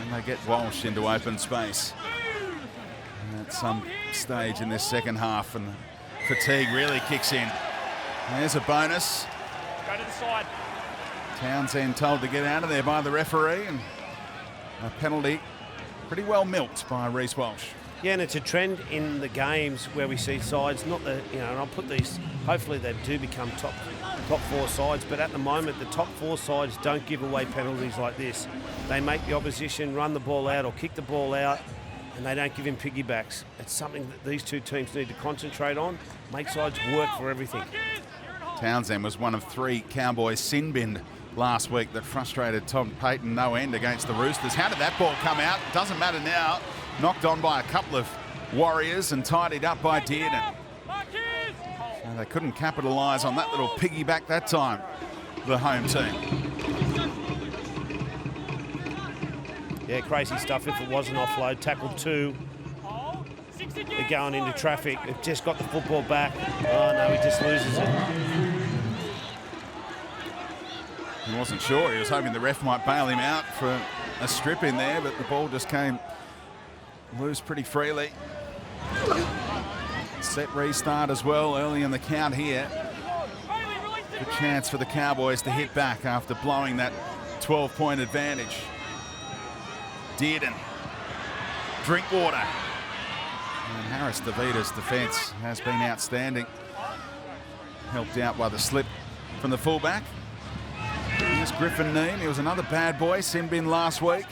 And they get Walsh into open space. And at some stage in this second half, and the fatigue really kicks in. There's a bonus. Go to the side. Townsend told to get out of there by the referee, and a penalty pretty well milked by Reece Walsh. Yeah, and it's a trend in the games where we see sides, not the, and I'll put these, hopefully they do become top 4 sides, but at the moment the top 4 sides don't give away penalties like this. They make the opposition run the ball out or kick the ball out, and they don't give him piggybacks. It's something that these two teams need to concentrate on, make sides work for everything. Townsend was one of 3 Cowboys sin binned last week that frustrated Tom Payton no end against the Roosters. How did that ball come out? Doesn't matter now. Knocked on by a couple of Warriors and tidied up by Dearden. So they couldn't capitalise on that little piggyback that time, the home team. Yeah, crazy stuff. If it was an offload, tackle 2. They're going into traffic. They've just got the football back. Oh no, he just loses it. He wasn't sure. He was hoping the ref might bail him out for a strip in there, but the ball just came loose pretty freely. Set restart as well early in the count here. Good chance for the Cowboys to hit back after blowing that 12-point advantage. Dearden. Drinkwater. And Harris DeVita's defence has been outstanding. Helped out by the slip from the fullback. Here's Griffin Neame. He was another bad boy, sin bin last week.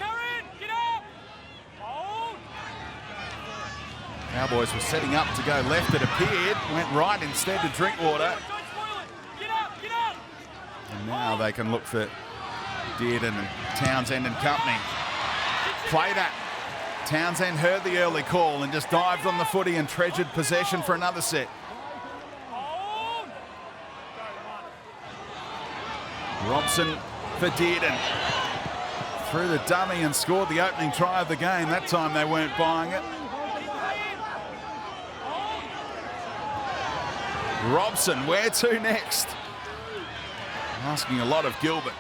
Cowboys were setting up to go left, it appeared. Went right instead to Drinkwater. And now they can look for Dearden and Townsend and company. Play that. Townsend heard the early call and just dived on the footy and treasured possession for another set. Robson for Dearden. Threw the dummy and scored the opening try of the game. That time they weren't buying it. Robson, where to next? Asking a lot of Gilbert.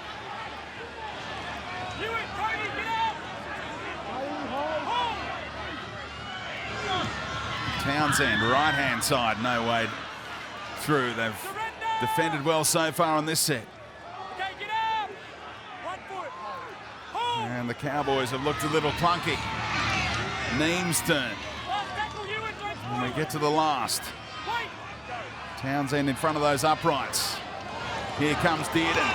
Townsend, right-hand side, no way through. They've defended well so far on this set. And the Cowboys have looked a little clunky. Neame's turn. And we get to the last. Townsend in front of those uprights. Here comes Dearden.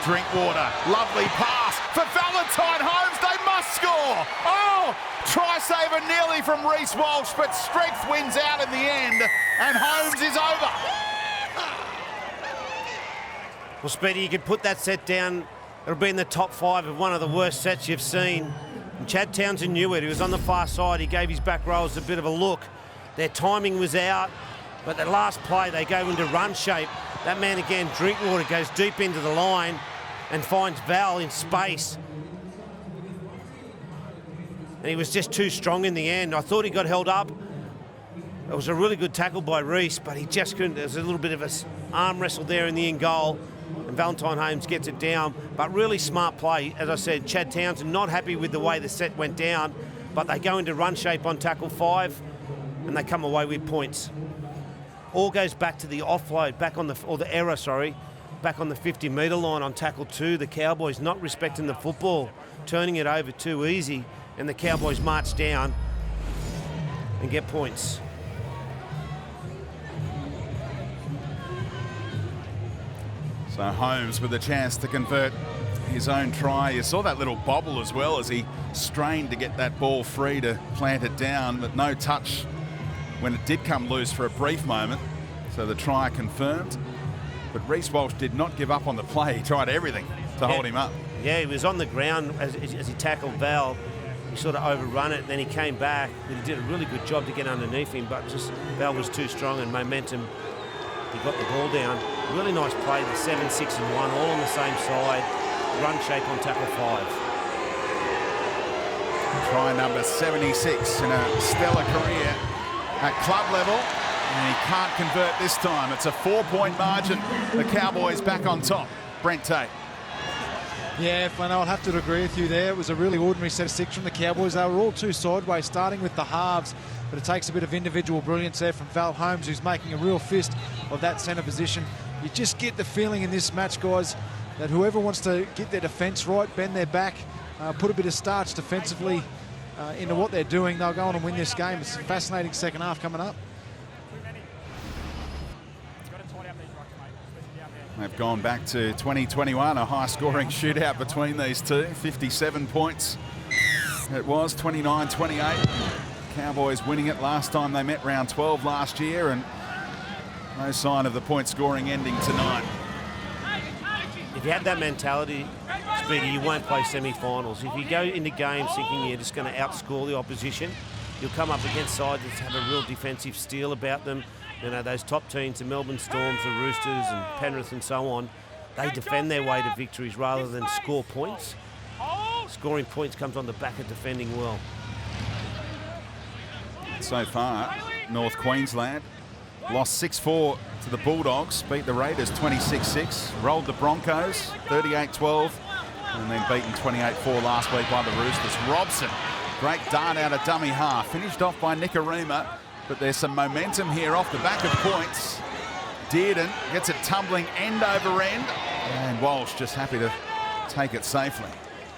Drinkwater, lovely pass for Valentine Holmes. They must score. Oh, try saver nearly from Reece Walsh, but strength wins out in the end, and Holmes is over. Well, Speedy, you could put that set down. It'll be in the top 5 of one of the worst sets you've seen. And Chad Townsend knew it. He was on the far side. He gave his back rows a bit of a look. Their timing was out, but the last play, they go into run shape. That man again, Drinkwater, goes deep into the line and finds Val in space. And he was just too strong in the end. I thought he got held up. It was a really good tackle by Reece, but he just couldn't. There was a little bit of an arm wrestle there in the end goal. And Valentine Holmes gets it down, but really smart play. As I said, Chad Townsend not happy with the way the set went down, but they go into run shape on tackle 5, and they come away with points. All goes back to the offload, back on the back on the 50-metre line on tackle 2. The Cowboys not respecting the football, turning it over too easy, and the Cowboys march down and get points. So Holmes with a chance to convert his own try. You saw that little bobble as well as he strained to get that ball free to plant it down, but no touch when it did come loose for a brief moment. So the try confirmed. But Reece Walsh did not give up on the play. He tried everything to hold him up. Yeah, he was on the ground as he tackled Val. He sort of overrun it, then he came back. He did a really good job to get underneath him, but just Val was too strong and momentum. He got the ball down. Really nice play, the 7, 6 and 1, all on the same side. Run shape on tackle 5. Try number 76 in a stellar career at club level. And he can't convert this time. It's a 4-point margin. The Cowboys back on top. Brent Tate. Yeah, Flano, I'll have to agree with you there. It was a really ordinary set of 6 from the Cowboys. They were all too sideways, starting with the halves. But it takes a bit of individual brilliance there from Val Holmes, who's making a real fist of that centre position. You just get the feeling in this match, guys, that whoever wants to get their defence right, bend their back, put a bit of starch defensively into what they're doing, they'll go on and win this game. It's a fascinating second half coming up. They've gone back to 2021, a high-scoring shootout between these two. 57 points. It was 29-28. Cowboys winning it last time they met round 12 last year, and no sign of the point scoring ending tonight. If you have that mentality, Speedy, you won't play semi-finals. If you go into games thinking you're just going to outscore the opposition, you'll come up against sides that have a real defensive steel about them. You know, those top teams, the Melbourne Storms, the Roosters and Penrith and so on, they defend their way to victories rather than score points. Scoring points comes on the back of defending well. So far, North Queensland lost 6-4 to the Bulldogs, beat the Raiders 26-6, rolled the Broncos 38-12, and then beaten 28-4 last week by the Roosters. Robson, great dart out of dummy half, finished off by Nikorima, but there's some momentum here off the back of points. Dearden gets it tumbling end over end, and Walsh just happy to take it safely.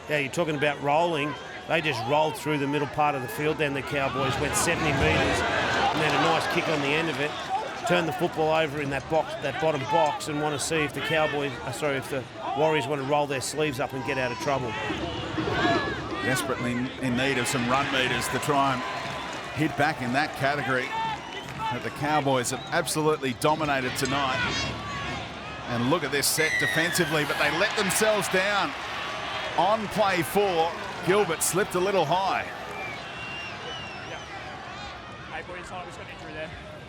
Yeah, you're talking about rolling. They just rolled through the middle part of the field. Then the Cowboys went 70 metres and then a nice kick on the end of it. Turned the football over in that box, that bottom box, and want to see if the if the Warriors want to roll their sleeves up and get out of trouble. Desperately in need of some run meters to try and hit back in that category. But the Cowboys have absolutely dominated tonight. And look at this set defensively, but they let themselves down. On play 4, Gilbert slipped a little high.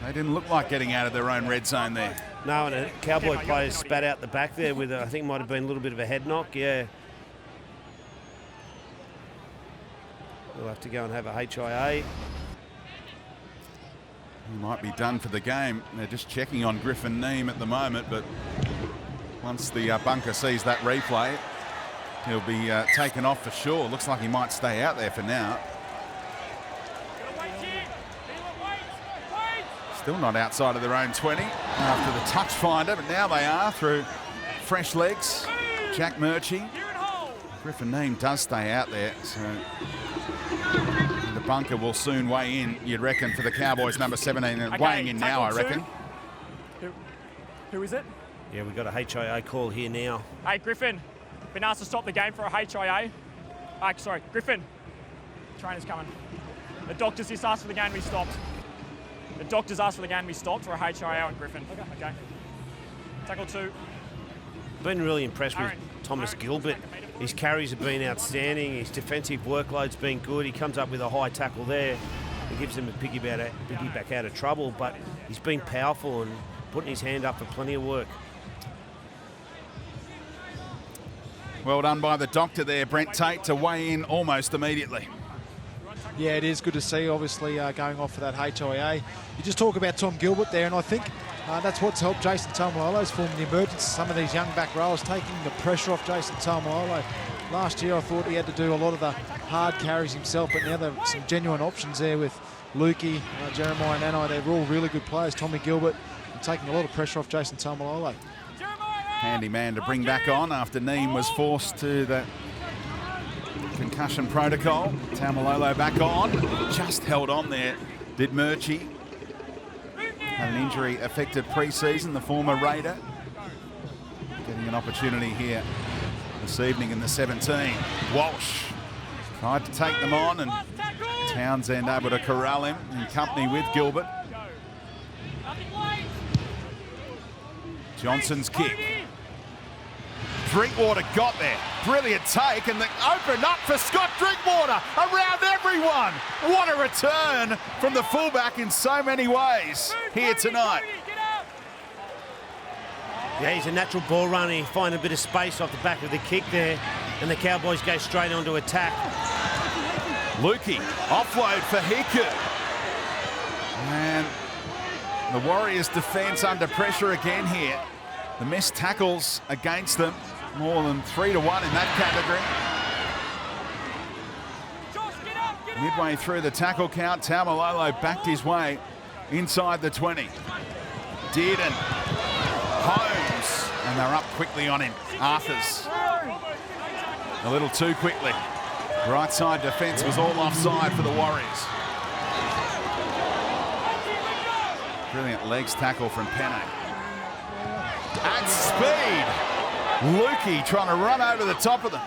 They didn't look like getting out of their own red zone there. No, and a Cowboy player spat out the back there with, I think might have been a little bit of a head knock, yeah. We'll have to go and have a HIA. He might be done for the game. They're just checking on Griffin Neame at the moment, but once the bunker sees that replay, he'll be taken off for sure. Looks like he might stay out there for now. Still not outside of their own 20 after the touch finder, but now they are through fresh legs. Jack Murchie. Griffin Neame does stay out there, so the bunker will soon weigh in, you'd reckon, for the Cowboys, number 17, and weighing in now, I reckon. Who is it? Yeah, we've got a HIA call here now. Hey, Griffin, been asked to stop the game for a HIA. Sorry, Griffin, trainer's coming. The doctors just asked for the game to be stopped. The doctors asked for the game to be stopped for a HIA on Griffin. Okay. Tackle 2. Been really impressed with Thomas Gilbert. His carries have been outstanding. His defensive workload's been good. He comes up with a high tackle there. It gives him a piggyback out of trouble, but he's been powerful and putting his hand up for plenty of work. Well done by the doctor there, Brent Tate, to weigh in almost immediately. Yeah, it is good to see, obviously, going off for that HIA. You just talk about Tom Gilbert there, and I think that's what's helped Jason Taumalolo's form in the emergence. Some of these young back rowers taking the pressure off Jason Taumalolo. Last year, I thought he had to do a lot of the hard carries himself, but now there are some genuine options there with Lukey, Jeremiah Nanai. They're all really good players. Tommy Gilbert taking a lot of pressure off Jason Taumalolo. Handy man to bring back on after Neame was forced to the concussion protocol. Taumalolo back on, just held on there, did Murchie. Had an injury affected pre-season, the former Raider. Getting an opportunity here this evening in the 17. Walsh tried to take them on, and Townsend able to corral him in company with Gilbert. Johnson's kick. Drinkwater got there. Brilliant take, and they opened up for Scott Drinkwater around everyone. What a return from the fullback in so many ways here tonight. Yeah, he's a natural ball runner. He finds a bit of space off the back of the kick there, and the Cowboys go straight on to attack. Lukey, offload for Hiku. And the Warriors' defence under pressure again here. The missed tackles against them, more than 3 to 1 in that category. Midway through the tackle count, Taumalolo backed his way inside the 20. Dearden, Holmes, and they're up quickly on him. Arthurs, a little too quickly. Right side defence was all offside for the Warriors. Brilliant legs tackle from Penne. At speed, Lukey trying to run over the top of them.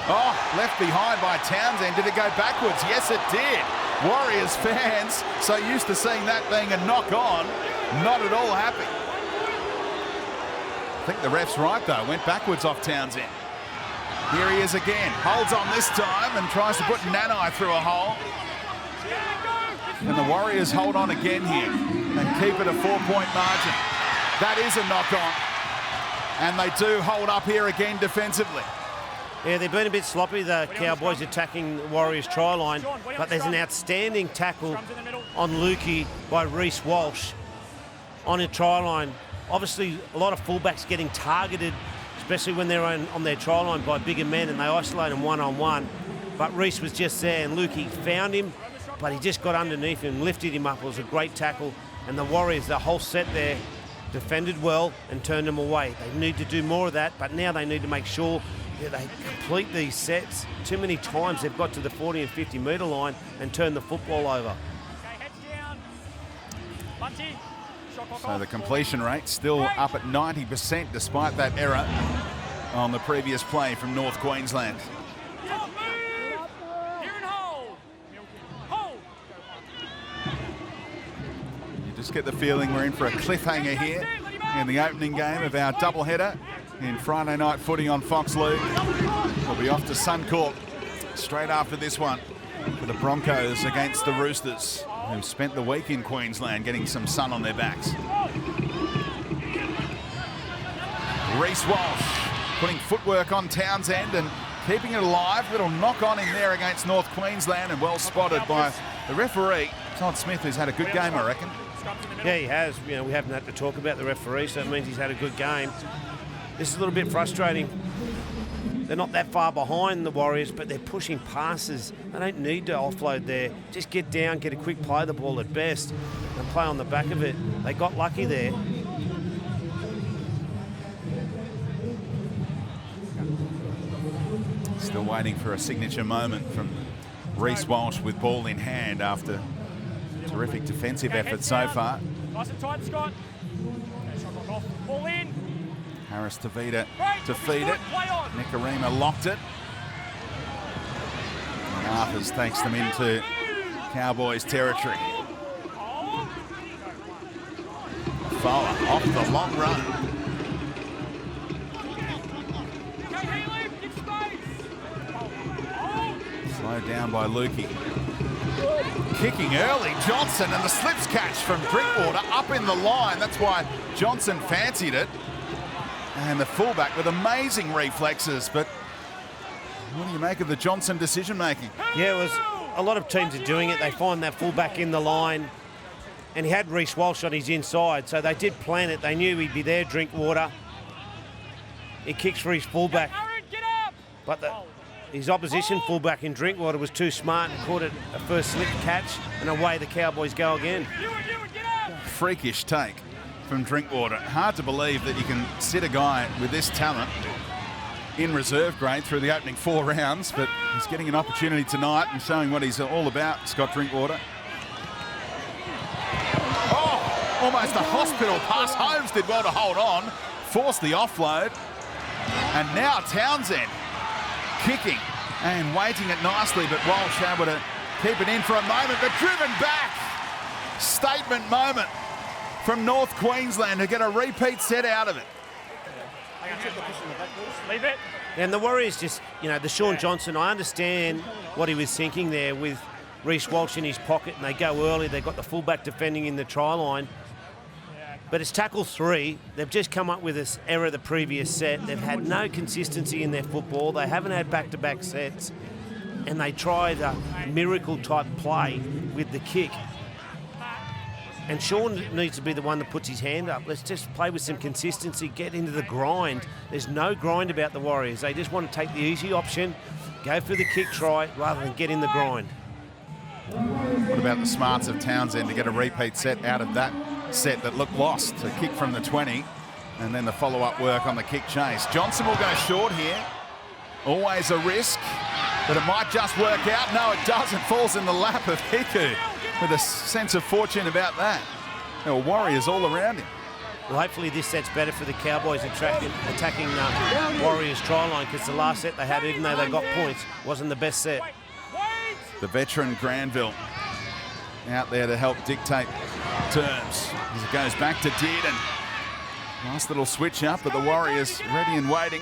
Oh, left behind by Townsend. Did it go backwards? Yes, it did. Warriors fans, so used to seeing that being a knock on, not at all happy. I think the ref's right, though. Went backwards off Townsend. Here he is again. Holds on this time and tries to put Nanai through a hole. And the Warriors hold on again here and keep it a 4-point margin. That is a knock-on. And they do hold up here again defensively. Yeah, they've been a bit sloppy, the Cowboys attacking the Warriors' try line, but there's an outstanding tackle on Lukey by Reece Walsh on a try line. Obviously, a lot of fullbacks getting targeted, especially when they're on their try line by bigger men and they isolate them one-on-one. But Reece was just there and Lukey found him, but he just got underneath him, lifted him up. It was a great tackle. And the Warriors, the whole set there, defended well and turned them away. They need to do more of that, but now they need to make sure Yeah, they complete these sets. Too many times they've got to the 40 and 50 metre line and turned the football over. Okay, heads down. Munty. Shot clock So off. the completion rate still up at 90% despite that error on the previous play from North Queensland. Top move. Here and hold. Hold. You just get the feeling we're in for a cliffhanger here in the opening game of our doubleheader in Friday night footy on Fox League. We'll be off to Suncorp straight after this one for the Broncos against the Roosters, who spent the week in Queensland getting some sun on their backs. Reece Walsh putting footwork on Townsend and keeping it alive. Little knock on in there against North Queensland, and well spotted by the referee, Todd Smith, who's had a good game, I reckon. Yeah, he has. You know, we haven't had to talk about the referee, so it means he's had a good game. This is a little bit frustrating. They're not that far behind the Warriors, but they're pushing passes. They don't need to offload there. Just get down, get a quick play of the ball at best, and play on the back of it. They got lucky there. Still waiting for a signature moment from Reece Walsh with ball in hand after terrific defensive effort so far. Nice and tight, Scott. Okay, shot clock off. Ball in. Harris to feed it. Nicarima locked it. And Arthurs takes them into Cowboys territory. Fowler off the long run. Slowed down by Lukey. Kicking early, Johnson, and the slips catch from Drinkwater up in the line. That's why Johnson fancied it. And the fullback with amazing reflexes, but what do you make of the Johnson decision-making? Yeah, it was a lot of teams are doing it. They find that fullback in the line, and he had Reece Walsh on his inside, so they did plan it. They knew he'd be there, Drinkwater. He kicks for his fullback, but his opposition fullback in Drinkwater was too smart and caught it a first slip catch, and away the Cowboys go again. Freakish take from Drinkwater. Hard to believe that you can sit a guy with this talent in reserve grade through the opening 4 rounds, but he's getting an opportunity tonight and showing what he's all about, Scott Drinkwater. Oh, almost a hospital pass. Holmes did well to hold on, forced the offload, and now Townsend kicking and waiting it nicely, but Walsh able to keep it in for a moment, but driven back. Statement moment from North Queensland to get a repeat set out of it. Leave it. And the Warriors just, you know, the Sean Johnson, I understand what he was thinking there with Reece Walsh in his pocket, and they go early. They've got the fullback defending in the try line. But it's tackle 3. They've just come up with this error the previous set. They've had no consistency in their football. They haven't had back-to-back sets. And they tried a miracle-type play with the kick. And Sean needs to be the one that puts his hand up. Let's just play with some consistency, get into the grind. There's no grind about the Warriors. They just want to take the easy option, go for the kick try, rather than get in the grind. What about the smarts of Townsend to get a repeat set out of that set that looked lost? A kick from the 20, and then the follow-up work on the kick chase. Johnson will go short here. Always a risk, but it might just work out. No, it doesn't. Falls in the lap of Hiku with a sense of fortune about that. There were Warriors all around him. Well, hopefully this set's better for the Cowboys attacking Warriors try line, because the last set they had, even though they got points, wasn't the best set. The veteran Granville out there to help dictate terms as it goes back to Dearden. Nice little switch up, but the Warriors ready and waiting.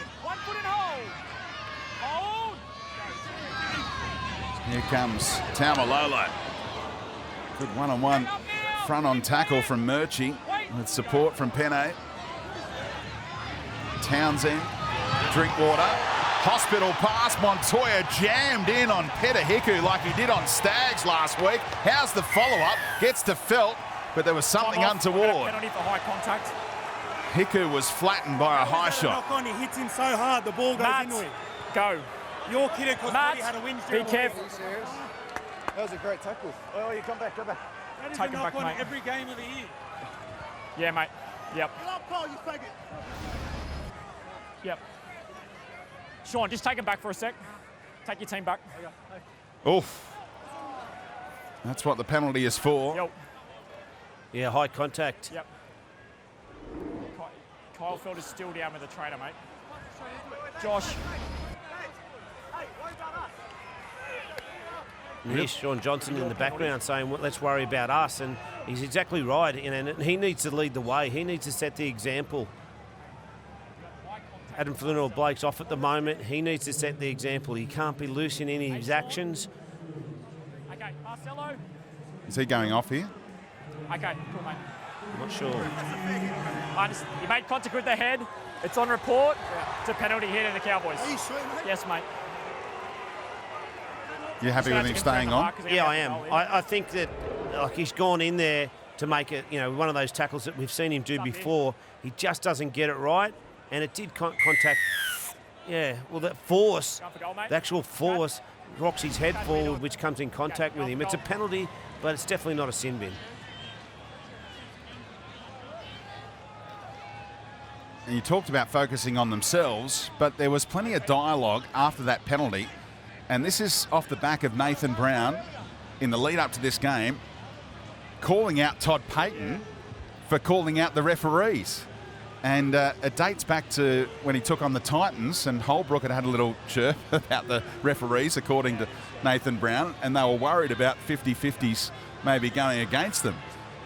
Here comes Taumalolo. Good one-on-one front-on tackle from Murchie with support from Penne. Townsend, Drinkwater, hospital pass. Montoya jammed in on Petahiku like he did on Staggs last week. How's the follow-up? Gets to Felt, but there was something untoward. Penalty for high contact. Hiku was flattened by a high shot. He hits him so hard, the ball goes into him. Go. Your kid had a win. Be careful. That was a great tackle. Oh, you come back. That is Take a him back, knock on mate. every game of the year. Yeah, mate. Yep. Get up, Paul, you faggot. Yep. Sean, just take him back for a sec. Take your team back. Oof. That's what the penalty is for. Yep. Yeah, high contact. Yep. Kyle Feld is still down with the trainer, mate. Josh. And here's Sean Johnson in the background saying, well, let's worry about us. And he's exactly right. And he needs to lead the way. He needs to set the example. Adam Flynn-Blake's off at the moment. He needs to set the example. He can't be loose in any of his actions. Okay, Marcelo. Is he going off here? Okay, cool, mate. I'm not sure. You made contact with the head. It's on report. It's a penalty here to the Cowboys. Yes, mate. You happy with him staying on? Yeah, I am. I think that he's gone in there to make it, one of those tackles that we've seen him do before. He just doesn't get it right, and it did contact. Yeah, well, that force, the actual force, rocks his head forward, which comes in contact with him. It's a penalty, but it's definitely not a sin bin. And you talked about focusing on themselves, but there was plenty of dialogue after that penalty. And this is off the back of Nathan Brown in the lead up to this game, calling out Todd Payton for calling out the referees. And it dates back to when he took on the Titans, and Holbrook had a little chirp about the referees, according to Nathan Brown, and they were worried about 50-50s maybe going against them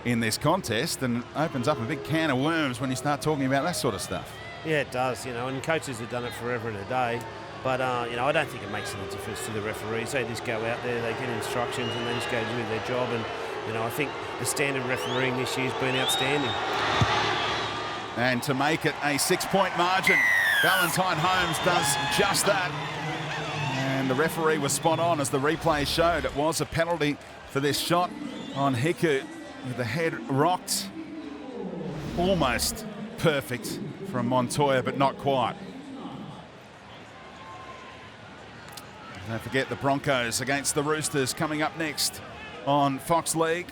in this contest, and it opens up a big can of worms when you start talking about that sort of stuff. Yeah, it does, and coaches have done it forever and a day. But, I don't think it makes any difference to the referees. They just go out there, they get instructions, and they just go do their job. And, I think the standard refereeing this year has been outstanding. And to make it a 6-point margin, Valentine Holmes does just that. And the referee was spot on, as the replay showed. It was a penalty for this shot on Hiku, with the head rocked. Almost perfect from Montoya, but not quite. Don't forget the Broncos against the Roosters coming up next on Fox League.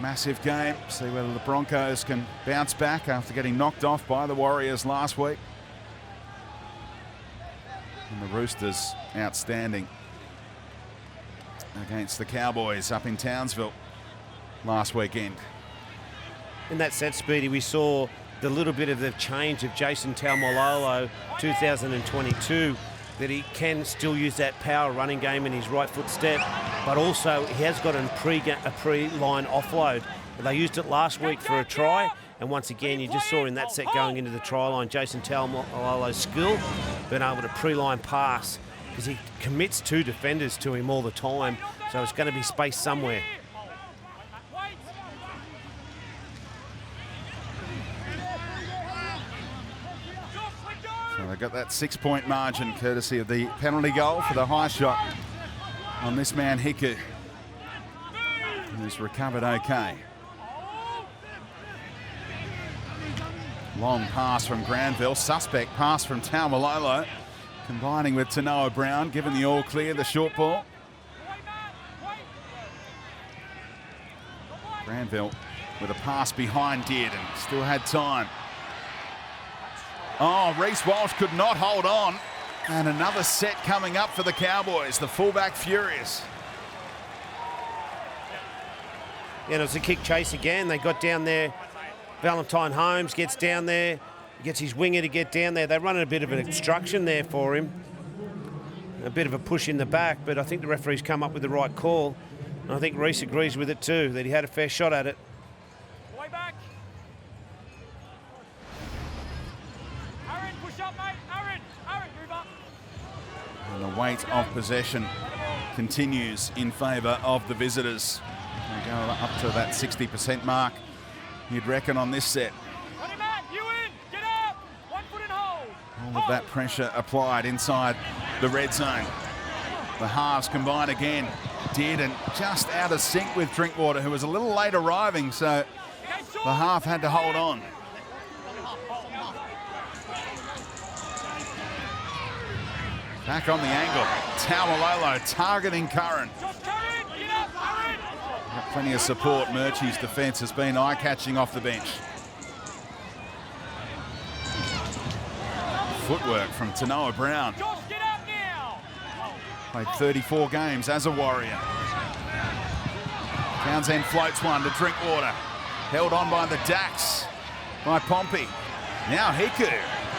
Massive game. See whether the Broncos can bounce back after getting knocked off by the Warriors last week. And the Roosters outstanding against the Cowboys up in Townsville last weekend. In that set, Speedy, we saw the little bit of the change of Jason Taumalolo 2022, that he can still use that power running game in his right foot step, but also he has got a pre-line offload. They used it last week for a try, and once again you just saw in that set going into the try line, Jason Taumalolo's skill, being able to pre-line pass, because he commits two defenders to him all the time, so it's going to be space somewhere. So they got that 6-point margin courtesy of the penalty goal for the high shot on this man Hiku, who's recovered okay. Long pass from Granville, suspect pass from Taumalolo, combining with Tanoa Brown, given the all clear, the short ball. Granville with a pass behind did, and still had time. Oh, Reece Walsh could not hold on. And another set coming up for the Cowboys. The fullback furious. Yeah, it was a kick chase again. They got down there. Valentine Holmes gets down there, gets his winger to get down there. They're running a bit of an obstruction there for him. A bit of a push in the back, but I think the referee's come up with the right call. And I think Reece agrees with it too, that he had a fair shot at it. Way back. Aaron, push up, mate. Aaron, move up. And the weight of possession continues in favour of the visitors. They go up to that 60% mark, you'd reckon, on this set. Got him out. You in. Get up. 1 foot in hold. All of that pressure applied inside the red zone. The halves combine again. Did, and just out of sync with Drinkwater, who was a little late arriving, so the half had to hold on. Back on the angle. Taumalolo targeting Curran. Got plenty of support. Murchie's defence has been eye-catching off the bench. footwork from Tanoa Brown. Josh, get up now. Played 34 games as a Warrior. Townsend floats one to Drinkwater. Held on by the Dax by Pompey. Now Hiku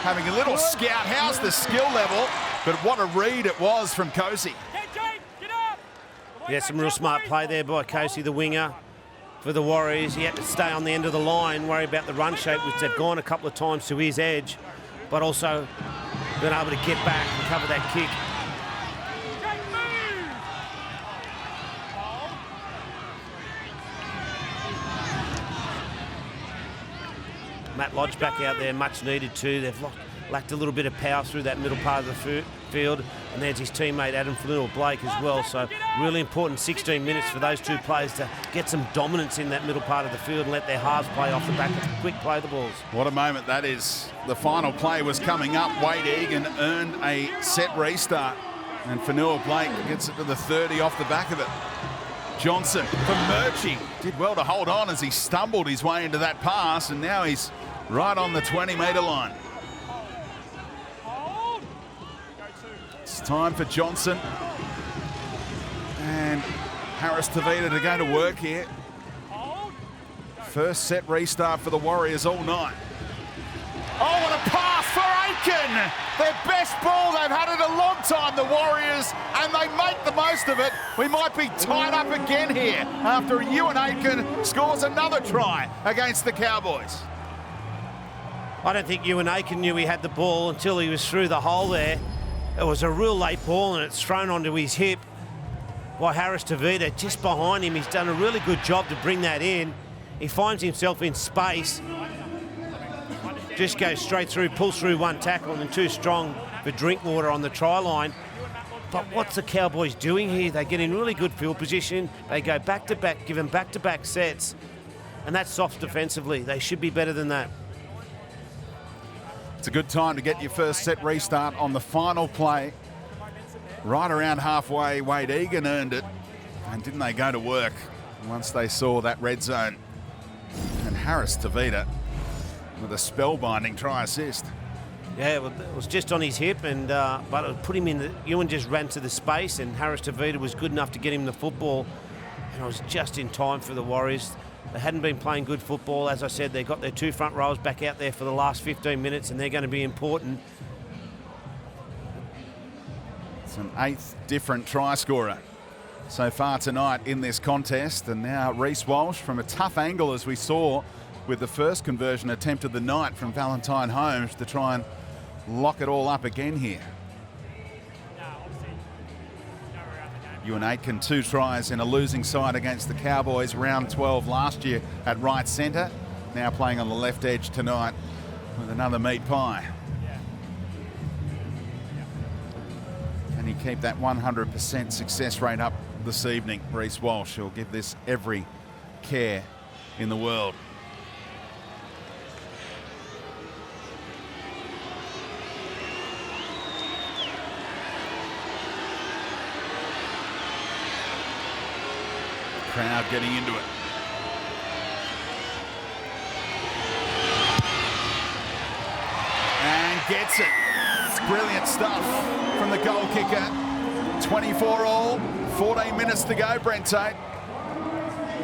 having a little scout. How's the skill level? But what a read it was from Kosi. Get up. Yeah, some real smart play there by Casey, the winger, for the Warriors. He had to stay on the end of the line, worry about the run shape, which they've gone a couple of times to his edge, but also been able to get back and cover that kick. Matt Lodge back out there, much needed too. They've lacked a little bit of power through that middle part of the field. And there's his teammate Adam Flynn-Blake as well. So really important 16 minutes for those two players to get some dominance in that middle part of the field and let their halves play off the back of quick play the balls. What a moment that is. The final play was coming up. Wade Egan earned a set restart. And Flynn-Blake gets it to the 30 off the back of it. Johnson for Murchie. Did well to hold on as he stumbled his way into that pass, and now he's right on the 20-metre line. It's time for Johnson and Harris Tavita to go to work here. First set restart for the Warriors all night. Oh, what a pass for Aiken! Their best ball they've had in a long time, the Warriors, and they make the most of it. We might be tied up again here after Ewan Aiken scores another try against the Cowboys. I don't think Ewan Aiken knew he had the ball until he was through the hole there. It was a real late ball and it's thrown onto his hip by Harris Tavita just behind him. He's done a really good job to bring that in. He finds himself in space. Just goes straight through, pulls through one tackle and too strong for Drinkwater on the try line. But what's the Cowboys doing here? They get in really good field position. They go back-to-back, give them back-to-back sets. And that's soft defensively. They should be better than that. It's a good time to get your first set restart on the final play. Right around halfway, Wade Egan earned it. And didn't they go to work once they saw that red zone? And Harris Tavita with a spellbinding try assist. Yeah, it was just on his hip, and but it put him in. Ewan just ran to the space, and Harris Tavita was good enough to get him the football. And it was just in time for the Warriors. They hadn't been playing good football. As I said, they got their two front rows back out there for the last 15 minutes, and they're going to be important. It's an 8th different try scorer so far tonight in this contest. And now Reece Walsh from a tough angle, as we saw with the first conversion attempt of the night from Valentine Holmes, to try and lock it all up again here. Ewan Aitken, 2 tries in a losing side against the Cowboys round 12 last year at right centre. Now playing on the left edge tonight with another meat pie. Can he keep that 100% success rate up this evening? Reece Walsh will give this every care in the world. Crowd getting into it. And gets it. It's brilliant stuff from the goal kicker. 24 all, 14 minutes to go, Brent Tate.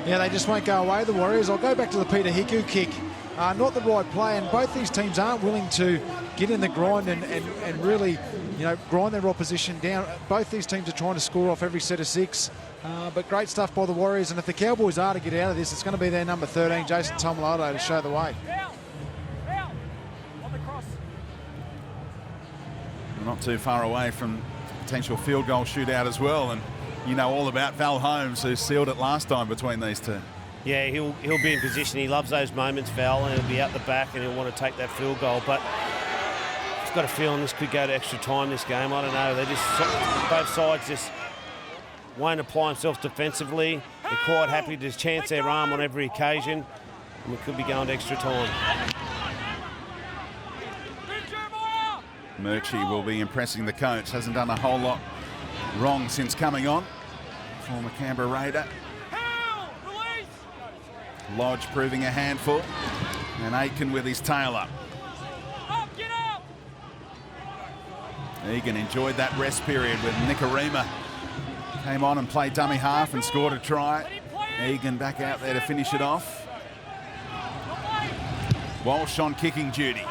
Yeah, they just won't go away, the Warriors. I'll go back to the Peter Hiku kick. Not the right play, and both these teams aren't willing to get in the grind and really, you know, grind their opposition down. Both these teams are trying to score off every set of 6. But great stuff by the Warriors, and if the Cowboys are to get out of this, it's going to be their number 13, Jason Tomalato, to show the way. We're not too far away from potential field goal shootout as well, and you know all about Val Holmes, who sealed it last time between these two. Yeah, he'll be in position. He loves those moments, Val, and he'll be out the back and he'll want to take that field goal. But I've got a feeling this could go to extra time, this game. I don't know. They just, both sides just won't apply themselves defensively. They're quite happy to chance their arm on every occasion, and we could be going to extra time. Murchie will be impressing the coach. Hasn't done a whole lot wrong since coming on. Former Canberra Raider. Lodge proving a handful. And Aitken with his tail up. Egan enjoyed that rest period with Nicarima. Came on and played dummy half and scored a try. Egan back out there to finish it off. Walsh on kicking duty.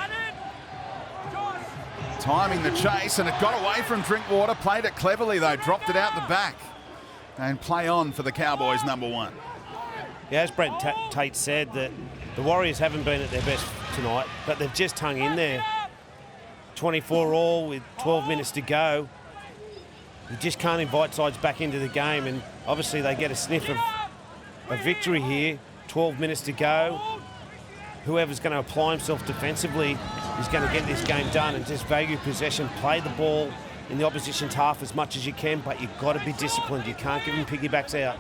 Timing the chase, and it got away from Drinkwater. Played it cleverly though, dropped it out the back. And play on for the Cowboys, number 1. Yeah, as Brent Tate said, that the Warriors haven't been at their best tonight, but they've just hung in there. 24 all with 12 minutes to go. You just can't invite sides back into the game, and obviously they get a sniff of a victory here. 12 minutes to go. Whoever's going to apply himself defensively is going to get this game done and just value possession, play the ball in the opposition's half as much as you can, but you've got to be disciplined. You can't give them piggybacks out.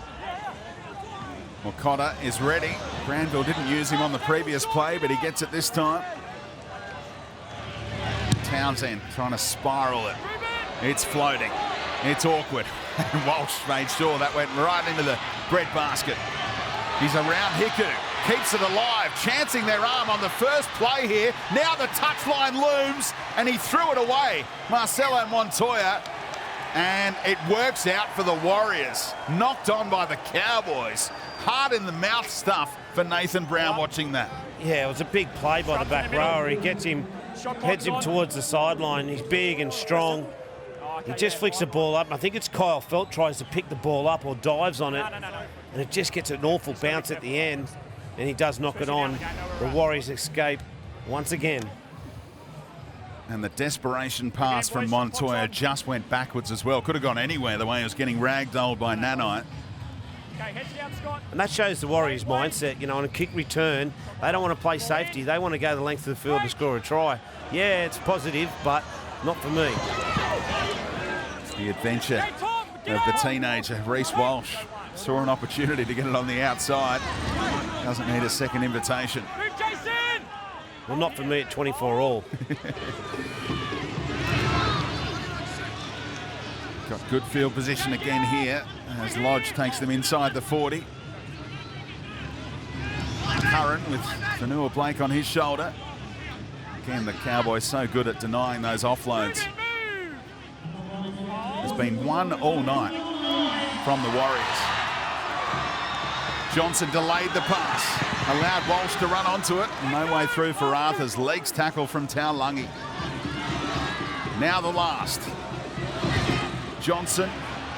Well, Cotter is ready. Granville didn't use him on the previous play, but he gets it this time. Townsend trying to spiral it. It's floating. It's awkward. And Walsh made sure that went right into the bread basket. He's around Hiku. Keeps it alive, chancing their arm on the first play here. Now the touchline looms, and he threw it away. Marcelo Montoya, and it works out for the Warriors. Knocked on by the Cowboys. Hard in the mouth stuff for Nathan Brown watching that. Yeah, it was a big play by the back rower. He gets him, heads him towards the sideline. He's big and strong. He just flicks the ball up. I think it's Kyle Felt tries to pick the ball up or dives on it. And it just gets an awful bounce at the end. And he does knock it on. The Warriors escape once again. And the desperation pass from Montoya just went backwards as well. Could have gone anywhere the way he was getting ragdolled by Nanite. And that shows the Warriors' mindset. You know, on a kick return, they don't want to play safety. They want to go the length of the field to score a try. Yeah, it's positive, but not for me. It's the adventure of the teenager, Reece Walsh. Saw an opportunity to get it on the outside. Doesn't need a second invitation. Well, not for me at 24 all. Got good field position again here as Lodge takes them inside the 40. Curran with Fanua Blake on his shoulder. Again, the Cowboys so good at denying those offloads. There's been one all night from the Warriors. Johnson delayed the pass, allowed Walsh to run onto it. No way through for Arthur's legs tackle from Taulagi. Now the last. Johnson,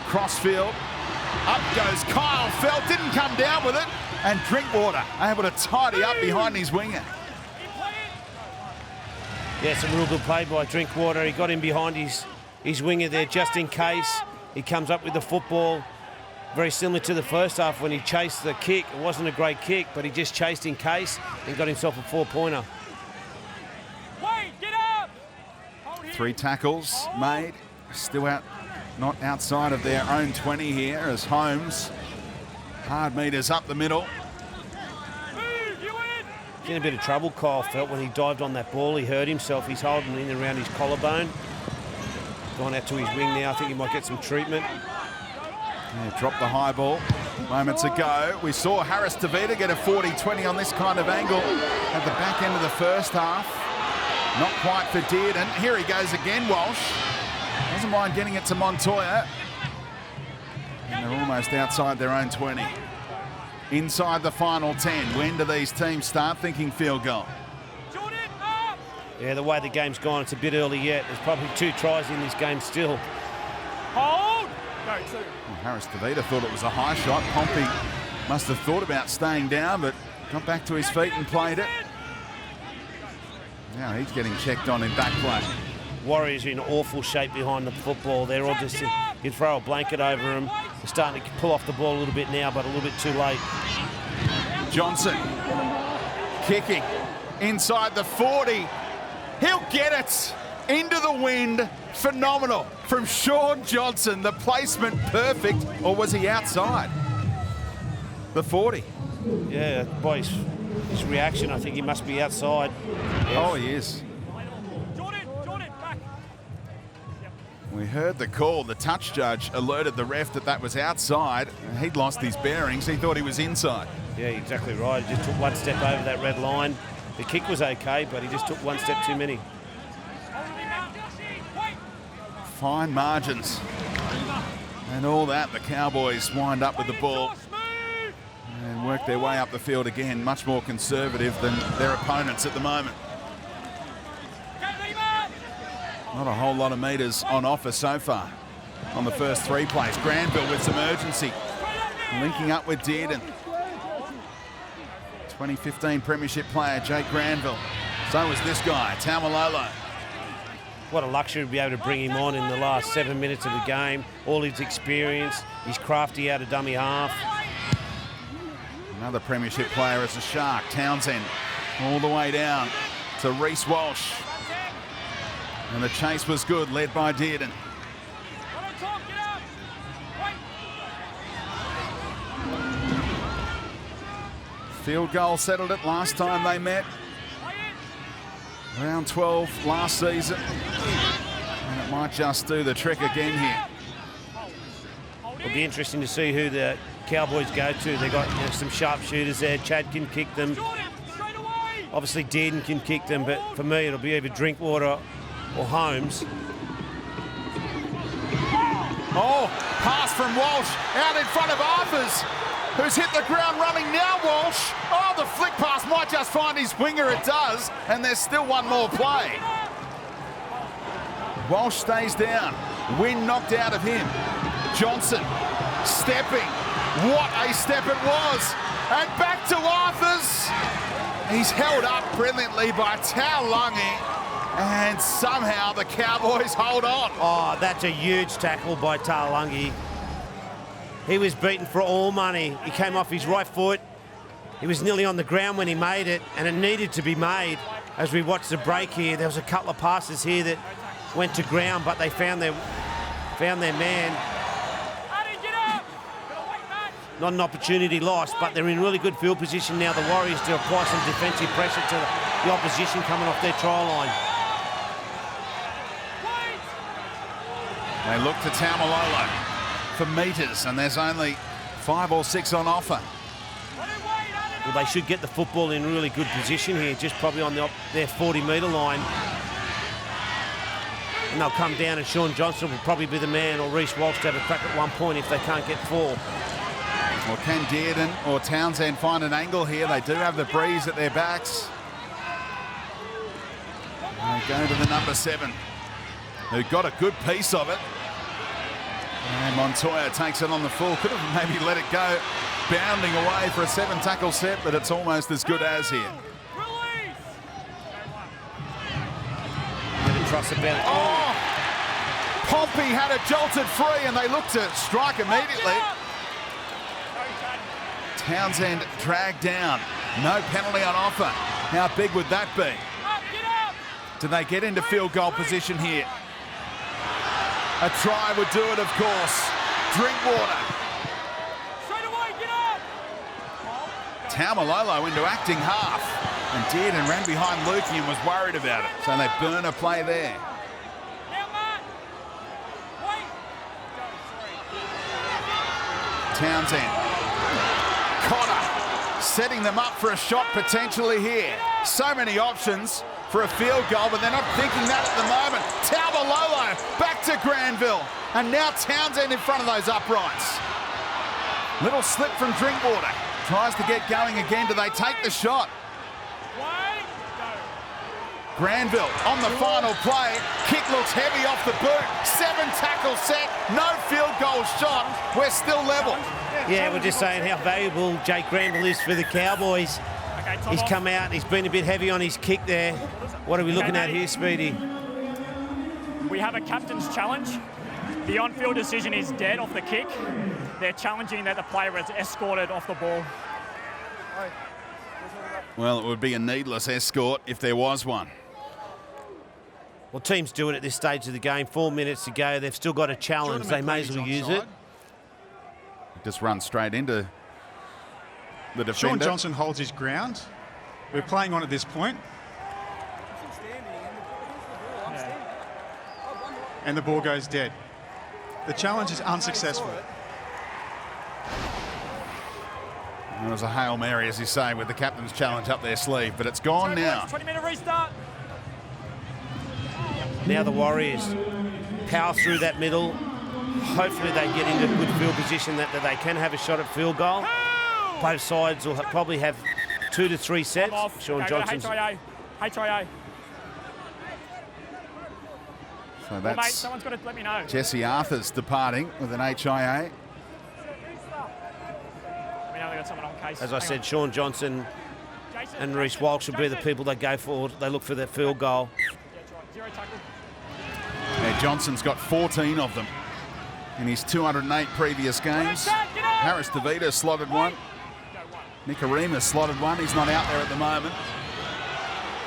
crossfield. Up goes Kyle Felt, didn't come down with it. And Drinkwater able to tidy up behind his winger. Yeah, it's a real good play by Drinkwater. He got him behind his winger there just in case. He comes up with the football. Very similar to the first half when he chased the kick. It wasn't a great kick, but he just chased in case and got himself a 4-pointer. Three tackles made. Still out, not outside of their own 20 here as Holmes. Hard meters up the middle. He's in a bit of trouble, Kyle Felt, when he dived on that ball. He hurt himself. He's holding in around his collarbone. Gone out to his wing now. I think he might get some treatment. Yeah, dropped the high ball moments ago. We saw Harris Tavita get a 40-20 on this kind of angle at the back end of the first half. Not quite for Dearden. Here he goes again, Walsh. Doesn't mind getting it to Montoya. And they're almost outside their own 20. Inside the final 10. When do these teams start thinking field goal? Yeah, the way the game's gone, it's a bit early yet. There's probably 2 tries in this game still. Hold! Go, 2. Well, Harris Tavita thought it was a high shot. Pompey must have thought about staying down, but got back to his feet and played it. Now he's getting checked on in back play. Warriors are in awful shape behind the football. They're all just, you throw a blanket over them. They're starting to pull off the ball a little bit now, but a little bit too late. Johnson kicking inside the 40. He'll get it into the wind. Phenomenal from Sean Johnson. The placement perfect, or was he outside the 40? Yeah, by his reaction, I think he must be outside. Yeah. Oh, he is. We heard the call. The touch judge alerted the ref that was outside. He'd lost his bearings. He thought he was inside. Yeah, exactly right. He just took one step over that red line. The kick was okay, but he just took one step too many. fine margins. And all that, the Cowboys wind up with the ball and work their way up the field again, much more conservative than their opponents at the moment. Not a whole lot of metres on offer so far on the first 3 plays. Granville with some urgency, linking up with Dearden. 2015 Premiership player Jake Granville. So was this guy, Taumalolo. What a luxury to be able to bring him on in the last 7 minutes of the game. All his experience, he's crafty out of dummy half. Another Premiership player as a Shark, Townsend, all the way down to Reece Walsh. And the chase was good, led by Dearden. Field goal settled it last time they met. Round 12 last season. And it might just do the trick again here. It'll be interesting to see who the Cowboys go to. They've got some sharpshooters there. Chad can kick them. Obviously, Dearden can kick them, but for me, it'll be either Drinkwater or Holmes. Oh, pass from Walsh out in front of Arthurs, who's hit the ground running now, Walsh. Oh, the flick pass might just find his winger, it does, and there's still one more play. Walsh stays down, wind knocked out of him. Johnson stepping, what a step it was, and back to Arthurs. He's held up brilliantly by Taulagi, and somehow the Cowboys hold on. Oh, that's a huge tackle by Taulagi. He was beaten for all money. He came off his right foot. He was nearly on the ground when he made it, and it needed to be made. As we watched the break here, there was a couple of passes here that went to ground, but they found their man. Not an opportunity lost, but they're in really good field position now, the Warriors, to apply some defensive pressure to the opposition coming off their try line. They look to Taumalolo for metres, and there's only 5 or 6 on offer. Well, they should get the football in really good position here, just probably on their 40-metre line. And they'll come down, and Sean Johnson will probably be the man, or Reece Walsh to have a crack at one point if they can't get 4. Well, can Dearden or Townsend find an angle here? They do have the breeze at their backs. They go to the number 7, who got a good piece of it. And Montoya takes it on the full. Could have maybe let it go, bounding away for a 7-tackle set, but it's almost as good as here. Never trust about it. Oh! Pompey had it jolted free, and they looked to strike immediately. Townsend dragged down. No penalty on offer. How big would that be? Do they get into field goal position here? A try would do it, of course. Drinkwater. Taumalolo into acting half. And Dearden ran behind Lukey and was worried about it. So they burn a play there. Townsend. Cotter setting them up for a shot potentially here. So many options for a field goal, but they're not thinking that at the moment. Taumalolo back to Granville, and now Townsend in front of those uprights. Little slip from Drinkwater. Tries to get going again. Do they take the shot? Granville on the final play. Kick looks heavy off the boot. 7-tackle set. No field goal shot. We're still level. Yeah, we're just saying how valuable Jake Granville is for the Cowboys. He's come out. He's been a bit heavy on his kick there. What are we looking at here, Speedy? We have a captain's challenge. The on-field decision is dead off the kick. They're challenging that the player is escorted off the ball. Well, it would be a needless escort if there was one. Well, teams do it at this stage of the game. 4 minutes to go. They've still got a challenge. They may as well use it. Just run straight into the defender. Sean Johnson holds his ground. We're playing on at this point. And the ball goes dead. The challenge is unsuccessful. It was a Hail Mary, as you say, with the captain's challenge up their sleeve, but it's gone now. 20-minute restart. Now the Warriors power through that middle. Hopefully they get into a good field position that they can have a shot at field goal. Both sides will probably have 2 to 3 sets. Sean Johnson's... HIA. So Well, mate, that's someone's got to let me know. Jesse Arthur's departing with an HIA. We know they got someone on case. As I Hang said, Sean Johnson Jason, and Reece Walsh will be the people that go forward. They look for that field goal. Yeah, that's right. 0 tackle. Yeah, Johnson's got 14 of them in his 208 previous games. Harris DeVita slotted one. Nicarima slotted one. He's not out there at the moment.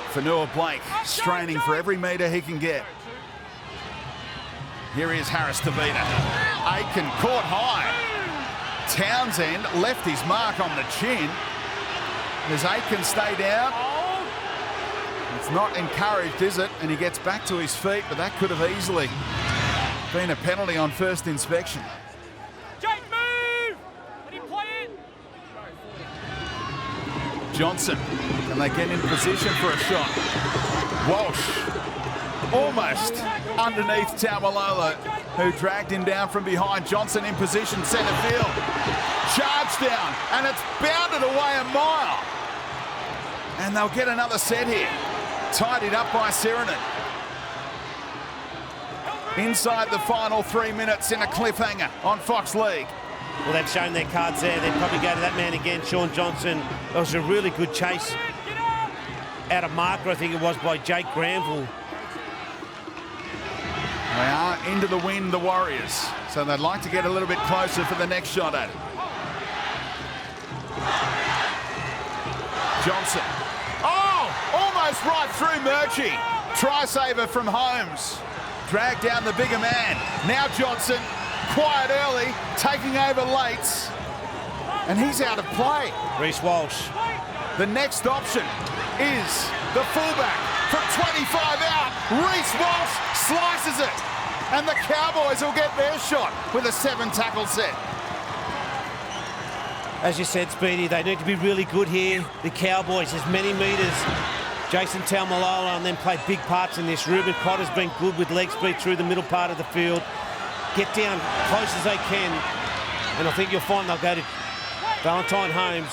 Fanua Blake straining for every metre he can get. Here is Harris DeVita. Aitken caught high. Townsend left his mark on the chin. Does Aitken stay down? It's not encouraged, is it? And he gets back to his feet, but that could have easily been a penalty on first inspection. Jake, move! Let him play it. Johnson, can they get in position for a shot? Walsh, almost underneath Taumalolo, who dragged him down from behind. Johnson in position, centre field. Charge down, and it's bounded away a mile. And they'll get another set here. Tidied up by Sirenen. Inside the final 3 minutes in a cliffhanger on Fox League. Well, they've shown their cards there. They'd probably go to that man again, Sean Johnson. It was a really good chase out of marker, I think it was, by Jake Granville. They are into the wind, the Warriors. So they'd like to get a little bit closer for the next shot at it. Johnson. Oh, almost right through Murchie. Try saver from Holmes. Dragged down the bigger man. Now Johnson, quiet early, taking over late. And he's out of play. Reece Walsh. The next option is the fullback from 25 out. Reece Walsh slices it. And the Cowboys will get their shot with a 7-tackle set. As you said, Speedy, they need to be really good here. The Cowboys, as many metres. Jason Taumalolo and then play big parts in this. Ruben Cotter's been good with leg speed through the middle part of the field. Get down close as they can. And I think you'll find they'll go to Valentine Holmes.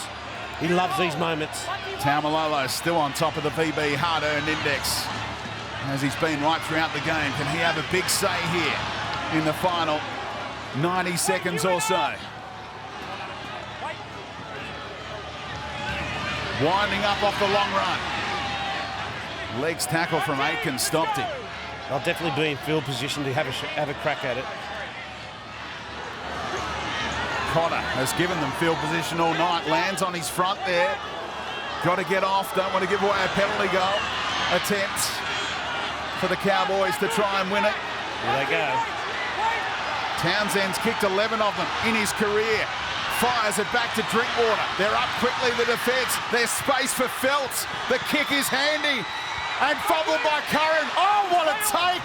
He loves these moments. Taumalolo still on top of the VB hard-earned index, as he's been right throughout the game. Can he have a big say here in the final 90 seconds or so? Winding up off the long run. Legs tackle from Aitken stopped him. They'll definitely be in field position to have a crack at it. Cotter has given them field position all night. Lands on his front there. Got to get off. Don't want to give away a penalty goal attempt for the Cowboys to try and win it. Here they go. Townsend's kicked 11 of them in his career. Fires it back to Drinkwater. They're up quickly, the defence. There's space for Feltz. The kick is handy. And fumbled by Curran. Oh, what a take!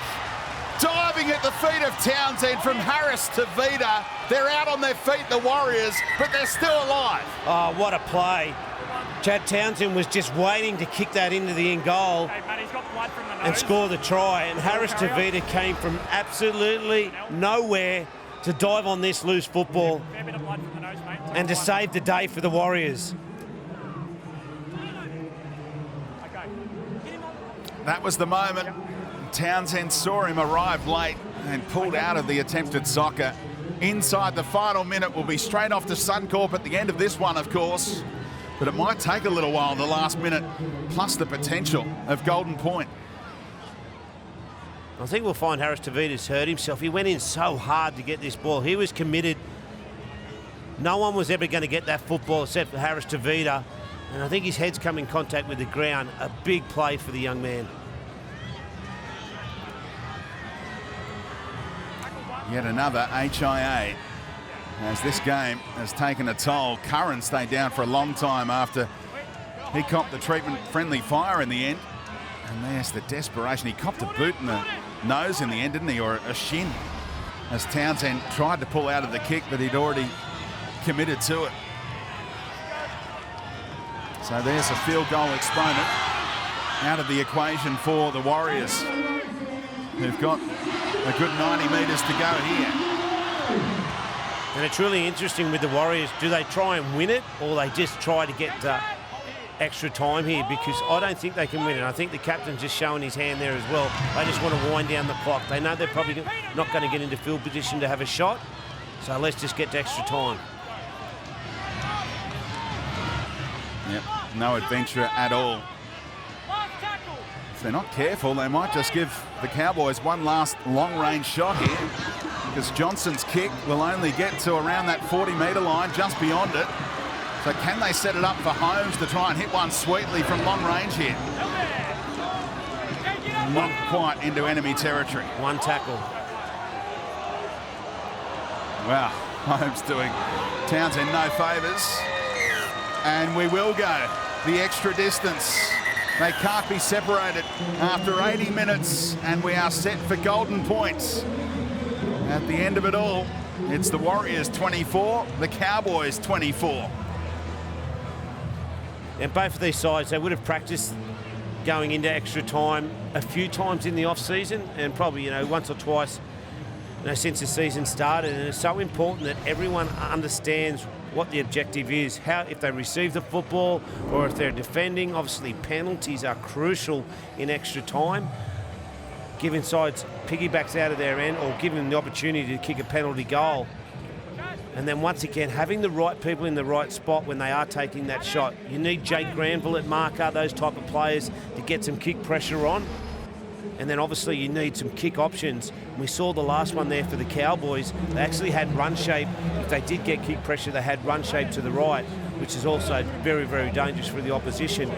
Diving at the feet of Townsend from Harris to Vida. They're out on their feet, the Warriors, but they're still alive. Oh, what a play. Chad Townsend was just waiting to kick that into the end goal and score the try. And Harris Tavita came from absolutely nowhere to dive on this loose football and to save the day for the Warriors. That was the moment. Townsend saw him arrive late and pulled out of the attempted soccer. Inside the final minute, will be straight off to Suncorp at the end of this one, of course. But it might take a little while, the last minute, plus the potential of Golden Point. I think we'll find Harris Tavita's hurt himself. He went in so hard to get this ball. He was committed. No one was ever going to get that football except for Harris Tavita. And I think his head's come in contact with the ground. A big play for the young man. Yet another HIA, as this game has taken a toll. Curran stayed down for a long time after he copped the treatment-friendly fire in the end. And there's the desperation. He copped a boot in the nose in the end, didn't he, or a shin, as Townsend tried to pull out of the kick, but he'd already committed to it. So there's a field goal exponent out of the equation for the Warriors, who've got a good 90 metres to go here. And it's really interesting with the Warriors. Do they try and win it, or they just try to get extra time here? Because I don't think they can win it. I think the captain's just showing his hand there as well. They just want to wind down the clock. They know they're probably not going to get into field position to have a shot. So let's just get to extra time. Yep, no adventure at all. If they're not careful, they might just give the Cowboys one last long-range shot here, because Johnson's kick will only get to around that 40-metre line, just beyond it. So can they set it up for Holmes to try and hit one sweetly from long range here? Not quite into enemy territory. One tackle. Wow, Holmes doing Townsend no favours. And we will go the extra distance. They can't be separated after 80 minutes, and we are set for golden points. At the end of it all, it's the Warriors 24, the Cowboys 24. And both of these sides, they would have practiced going into extra time a few times in the off-season, and probably, once or twice, since the season started. And it's so important that everyone understands what the objective is, how, if they receive the football or if they're defending. Obviously, penalties are crucial in extra time. Giving sides piggybacks out of their end, or giving them the opportunity to kick a penalty goal. And then once again, having the right people in the right spot when they are taking that shot. You need Jake Granville at marker, those type of players, to get some kick pressure on. And then obviously you need some kick options. We saw the last one there for the Cowboys. They actually had run shape. If they did get kick pressure, they had run shape to the right, which is also very, very dangerous for the opposition.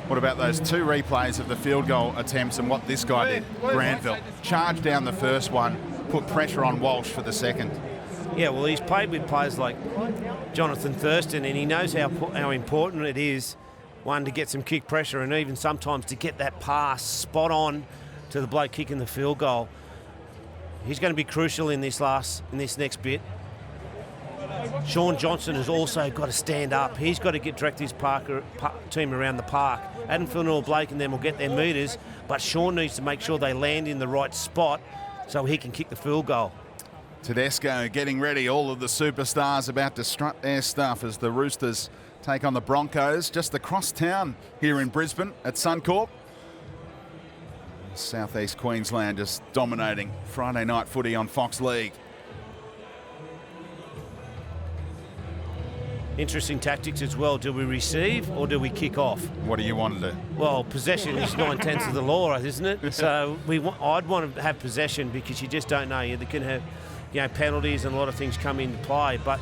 What about those two replays of the field goal attempts and what this guy did? Granville charged down the first one, put pressure on Walsh for the second. Yeah, well, he's played with players like Jonathan Thurston, and he knows how important it is, one, to get some kick pressure, and even sometimes to get that pass spot on to the bloke kicking the field goal. He's going to be crucial in this next bit. Sean Johnson has also got to stand up. He's got to direct his team around the park. Adam Fanua-Blake and them will get their metres, but Sean needs to make sure they land in the right spot so he can kick the field goal. Tedesco getting ready, all of the superstars about to strut their stuff as the Roosters take on the Broncos just across town here in Brisbane at Suncorp. Southeast Queensland just dominating Friday night footy on Fox League. Interesting tactics as well. Do we receive or do we kick off? What do you want to do? Well, possession is 9/10 of the law, isn't it? So I'd want to have possession, because you just don't know. You can have penalties and a lot of things come into play. But,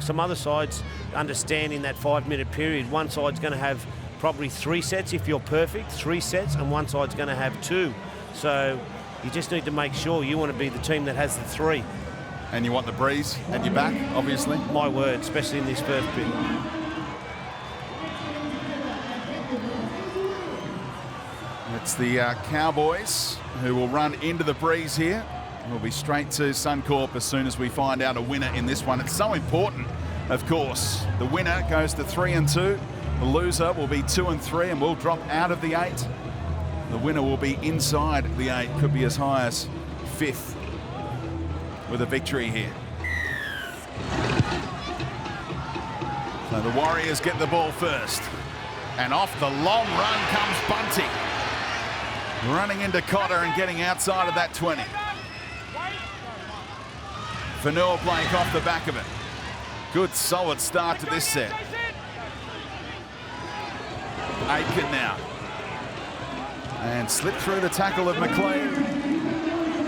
some other sides understand in that 5-minute period, one side's going to have probably 3 sets if you're perfect, 3 sets, and one side's going to have 2. So you just need to make sure you want to be the team that has the 3. And you want the breeze at your back, obviously. My word, especially in this first bit. It's the Cowboys who will run into the breeze here. We'll be straight to Suncorp as soon as we find out a winner in this one. It's so important, of course. The winner goes to 3 and 2. The loser will be 2 and 3 and will drop out of the 8. The winner will be inside the 8, could be as high as 5th with a victory here. So the Warriors get the ball first. And off the long run comes Bunty. Running into Cotter and getting outside of that 20. Fanua-Blake off the back of it. Good solid start to this set. Aitken now. And slipped through the tackle of McLean.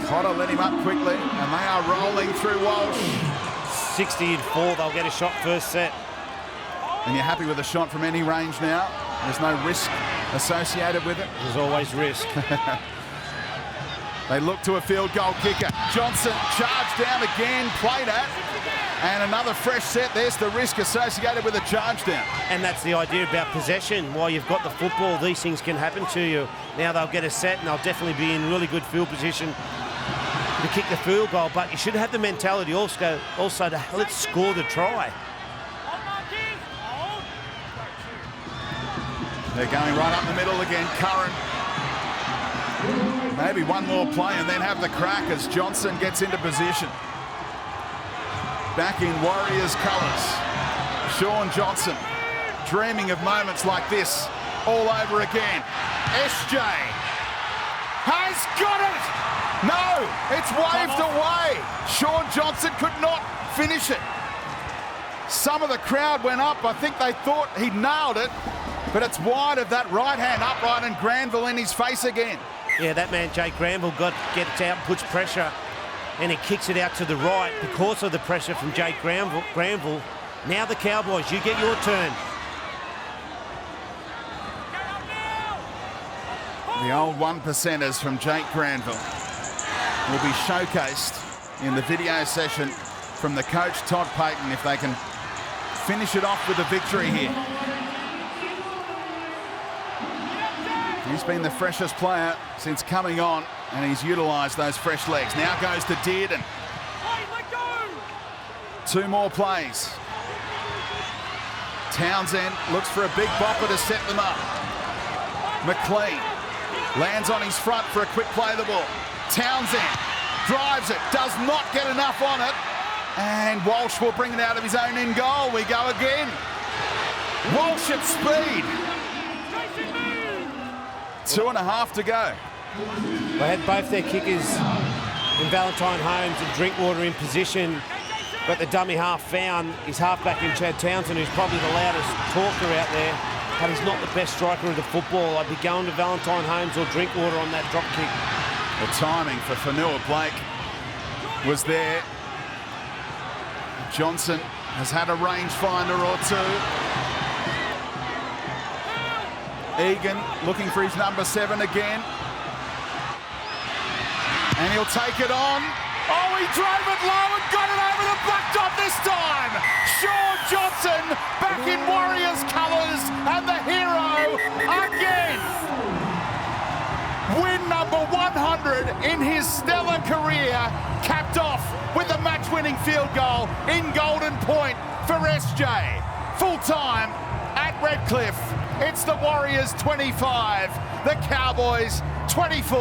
Cotter let him up quickly, and they are rolling through Walsh. 60-4, they'll get a shot first set. And you're happy with a shot from any range now? There's no risk associated with it? There's always risk. They look to a field goal kicker. Johnson charged down again, played at. And another fresh set. There's the risk associated with a charge down. And that's the idea about possession. While you've got the football, these things can happen to you. Now they'll get a set and they'll definitely be in really good field position to kick the field goal. But you should have the mentality also to let's score the try. They're going right up the middle again. Curran. Maybe one more play and then have the crack as Johnson gets into position. Back in Warriors colours. Sean Johnson dreaming of moments like this all over again. SJ has got it! No, it's waved away. Sean Johnson could not finish it. Some of the crowd went up. I think they thought he nailed it, but it's wide of that right hand upright and Granville in his face again. Yeah, that man, Jake Granville, gets out, puts pressure, and he kicks it out to the right because of the pressure from Jake Granville. Now the Cowboys, you get your turn. The old 1%ers from Jake Granville will be showcased in the video session from the coach, Todd Payton, if they can finish it off with a victory here. He's been the freshest player since coming on, and he's utilised those fresh legs. Now goes to Dearden. Two more plays. Townsend looks for a big bopper to set them up. McLean lands on his front for a quick play of the ball. Townsend drives it, does not get enough on it, and Walsh will bring it out of his own end goal. We go again. Walsh at speed. 2.5 to go. They had both their kickers in Valentine Holmes and Drinkwater in position. Got the dummy half found. His halfback in Chad Townsend, who's probably the loudest talker out there, but he's not the best striker of the football. I'd be going to Valentine Holmes or Drinkwater on that drop kick. The timing for Fanua Blake was there. Johnson has had a rangefinder or two. Egan looking for his number 7 again. And he'll take it on. Oh, he drove it low and got it over the blacktop this time. Sean Johnson back in Warriors colours and the hero again. Win number 100 in his stellar career, capped off with a match-winning field goal in Golden Point for SJ. Full time at Redcliffe. It's the Warriors 25, the Cowboys 24.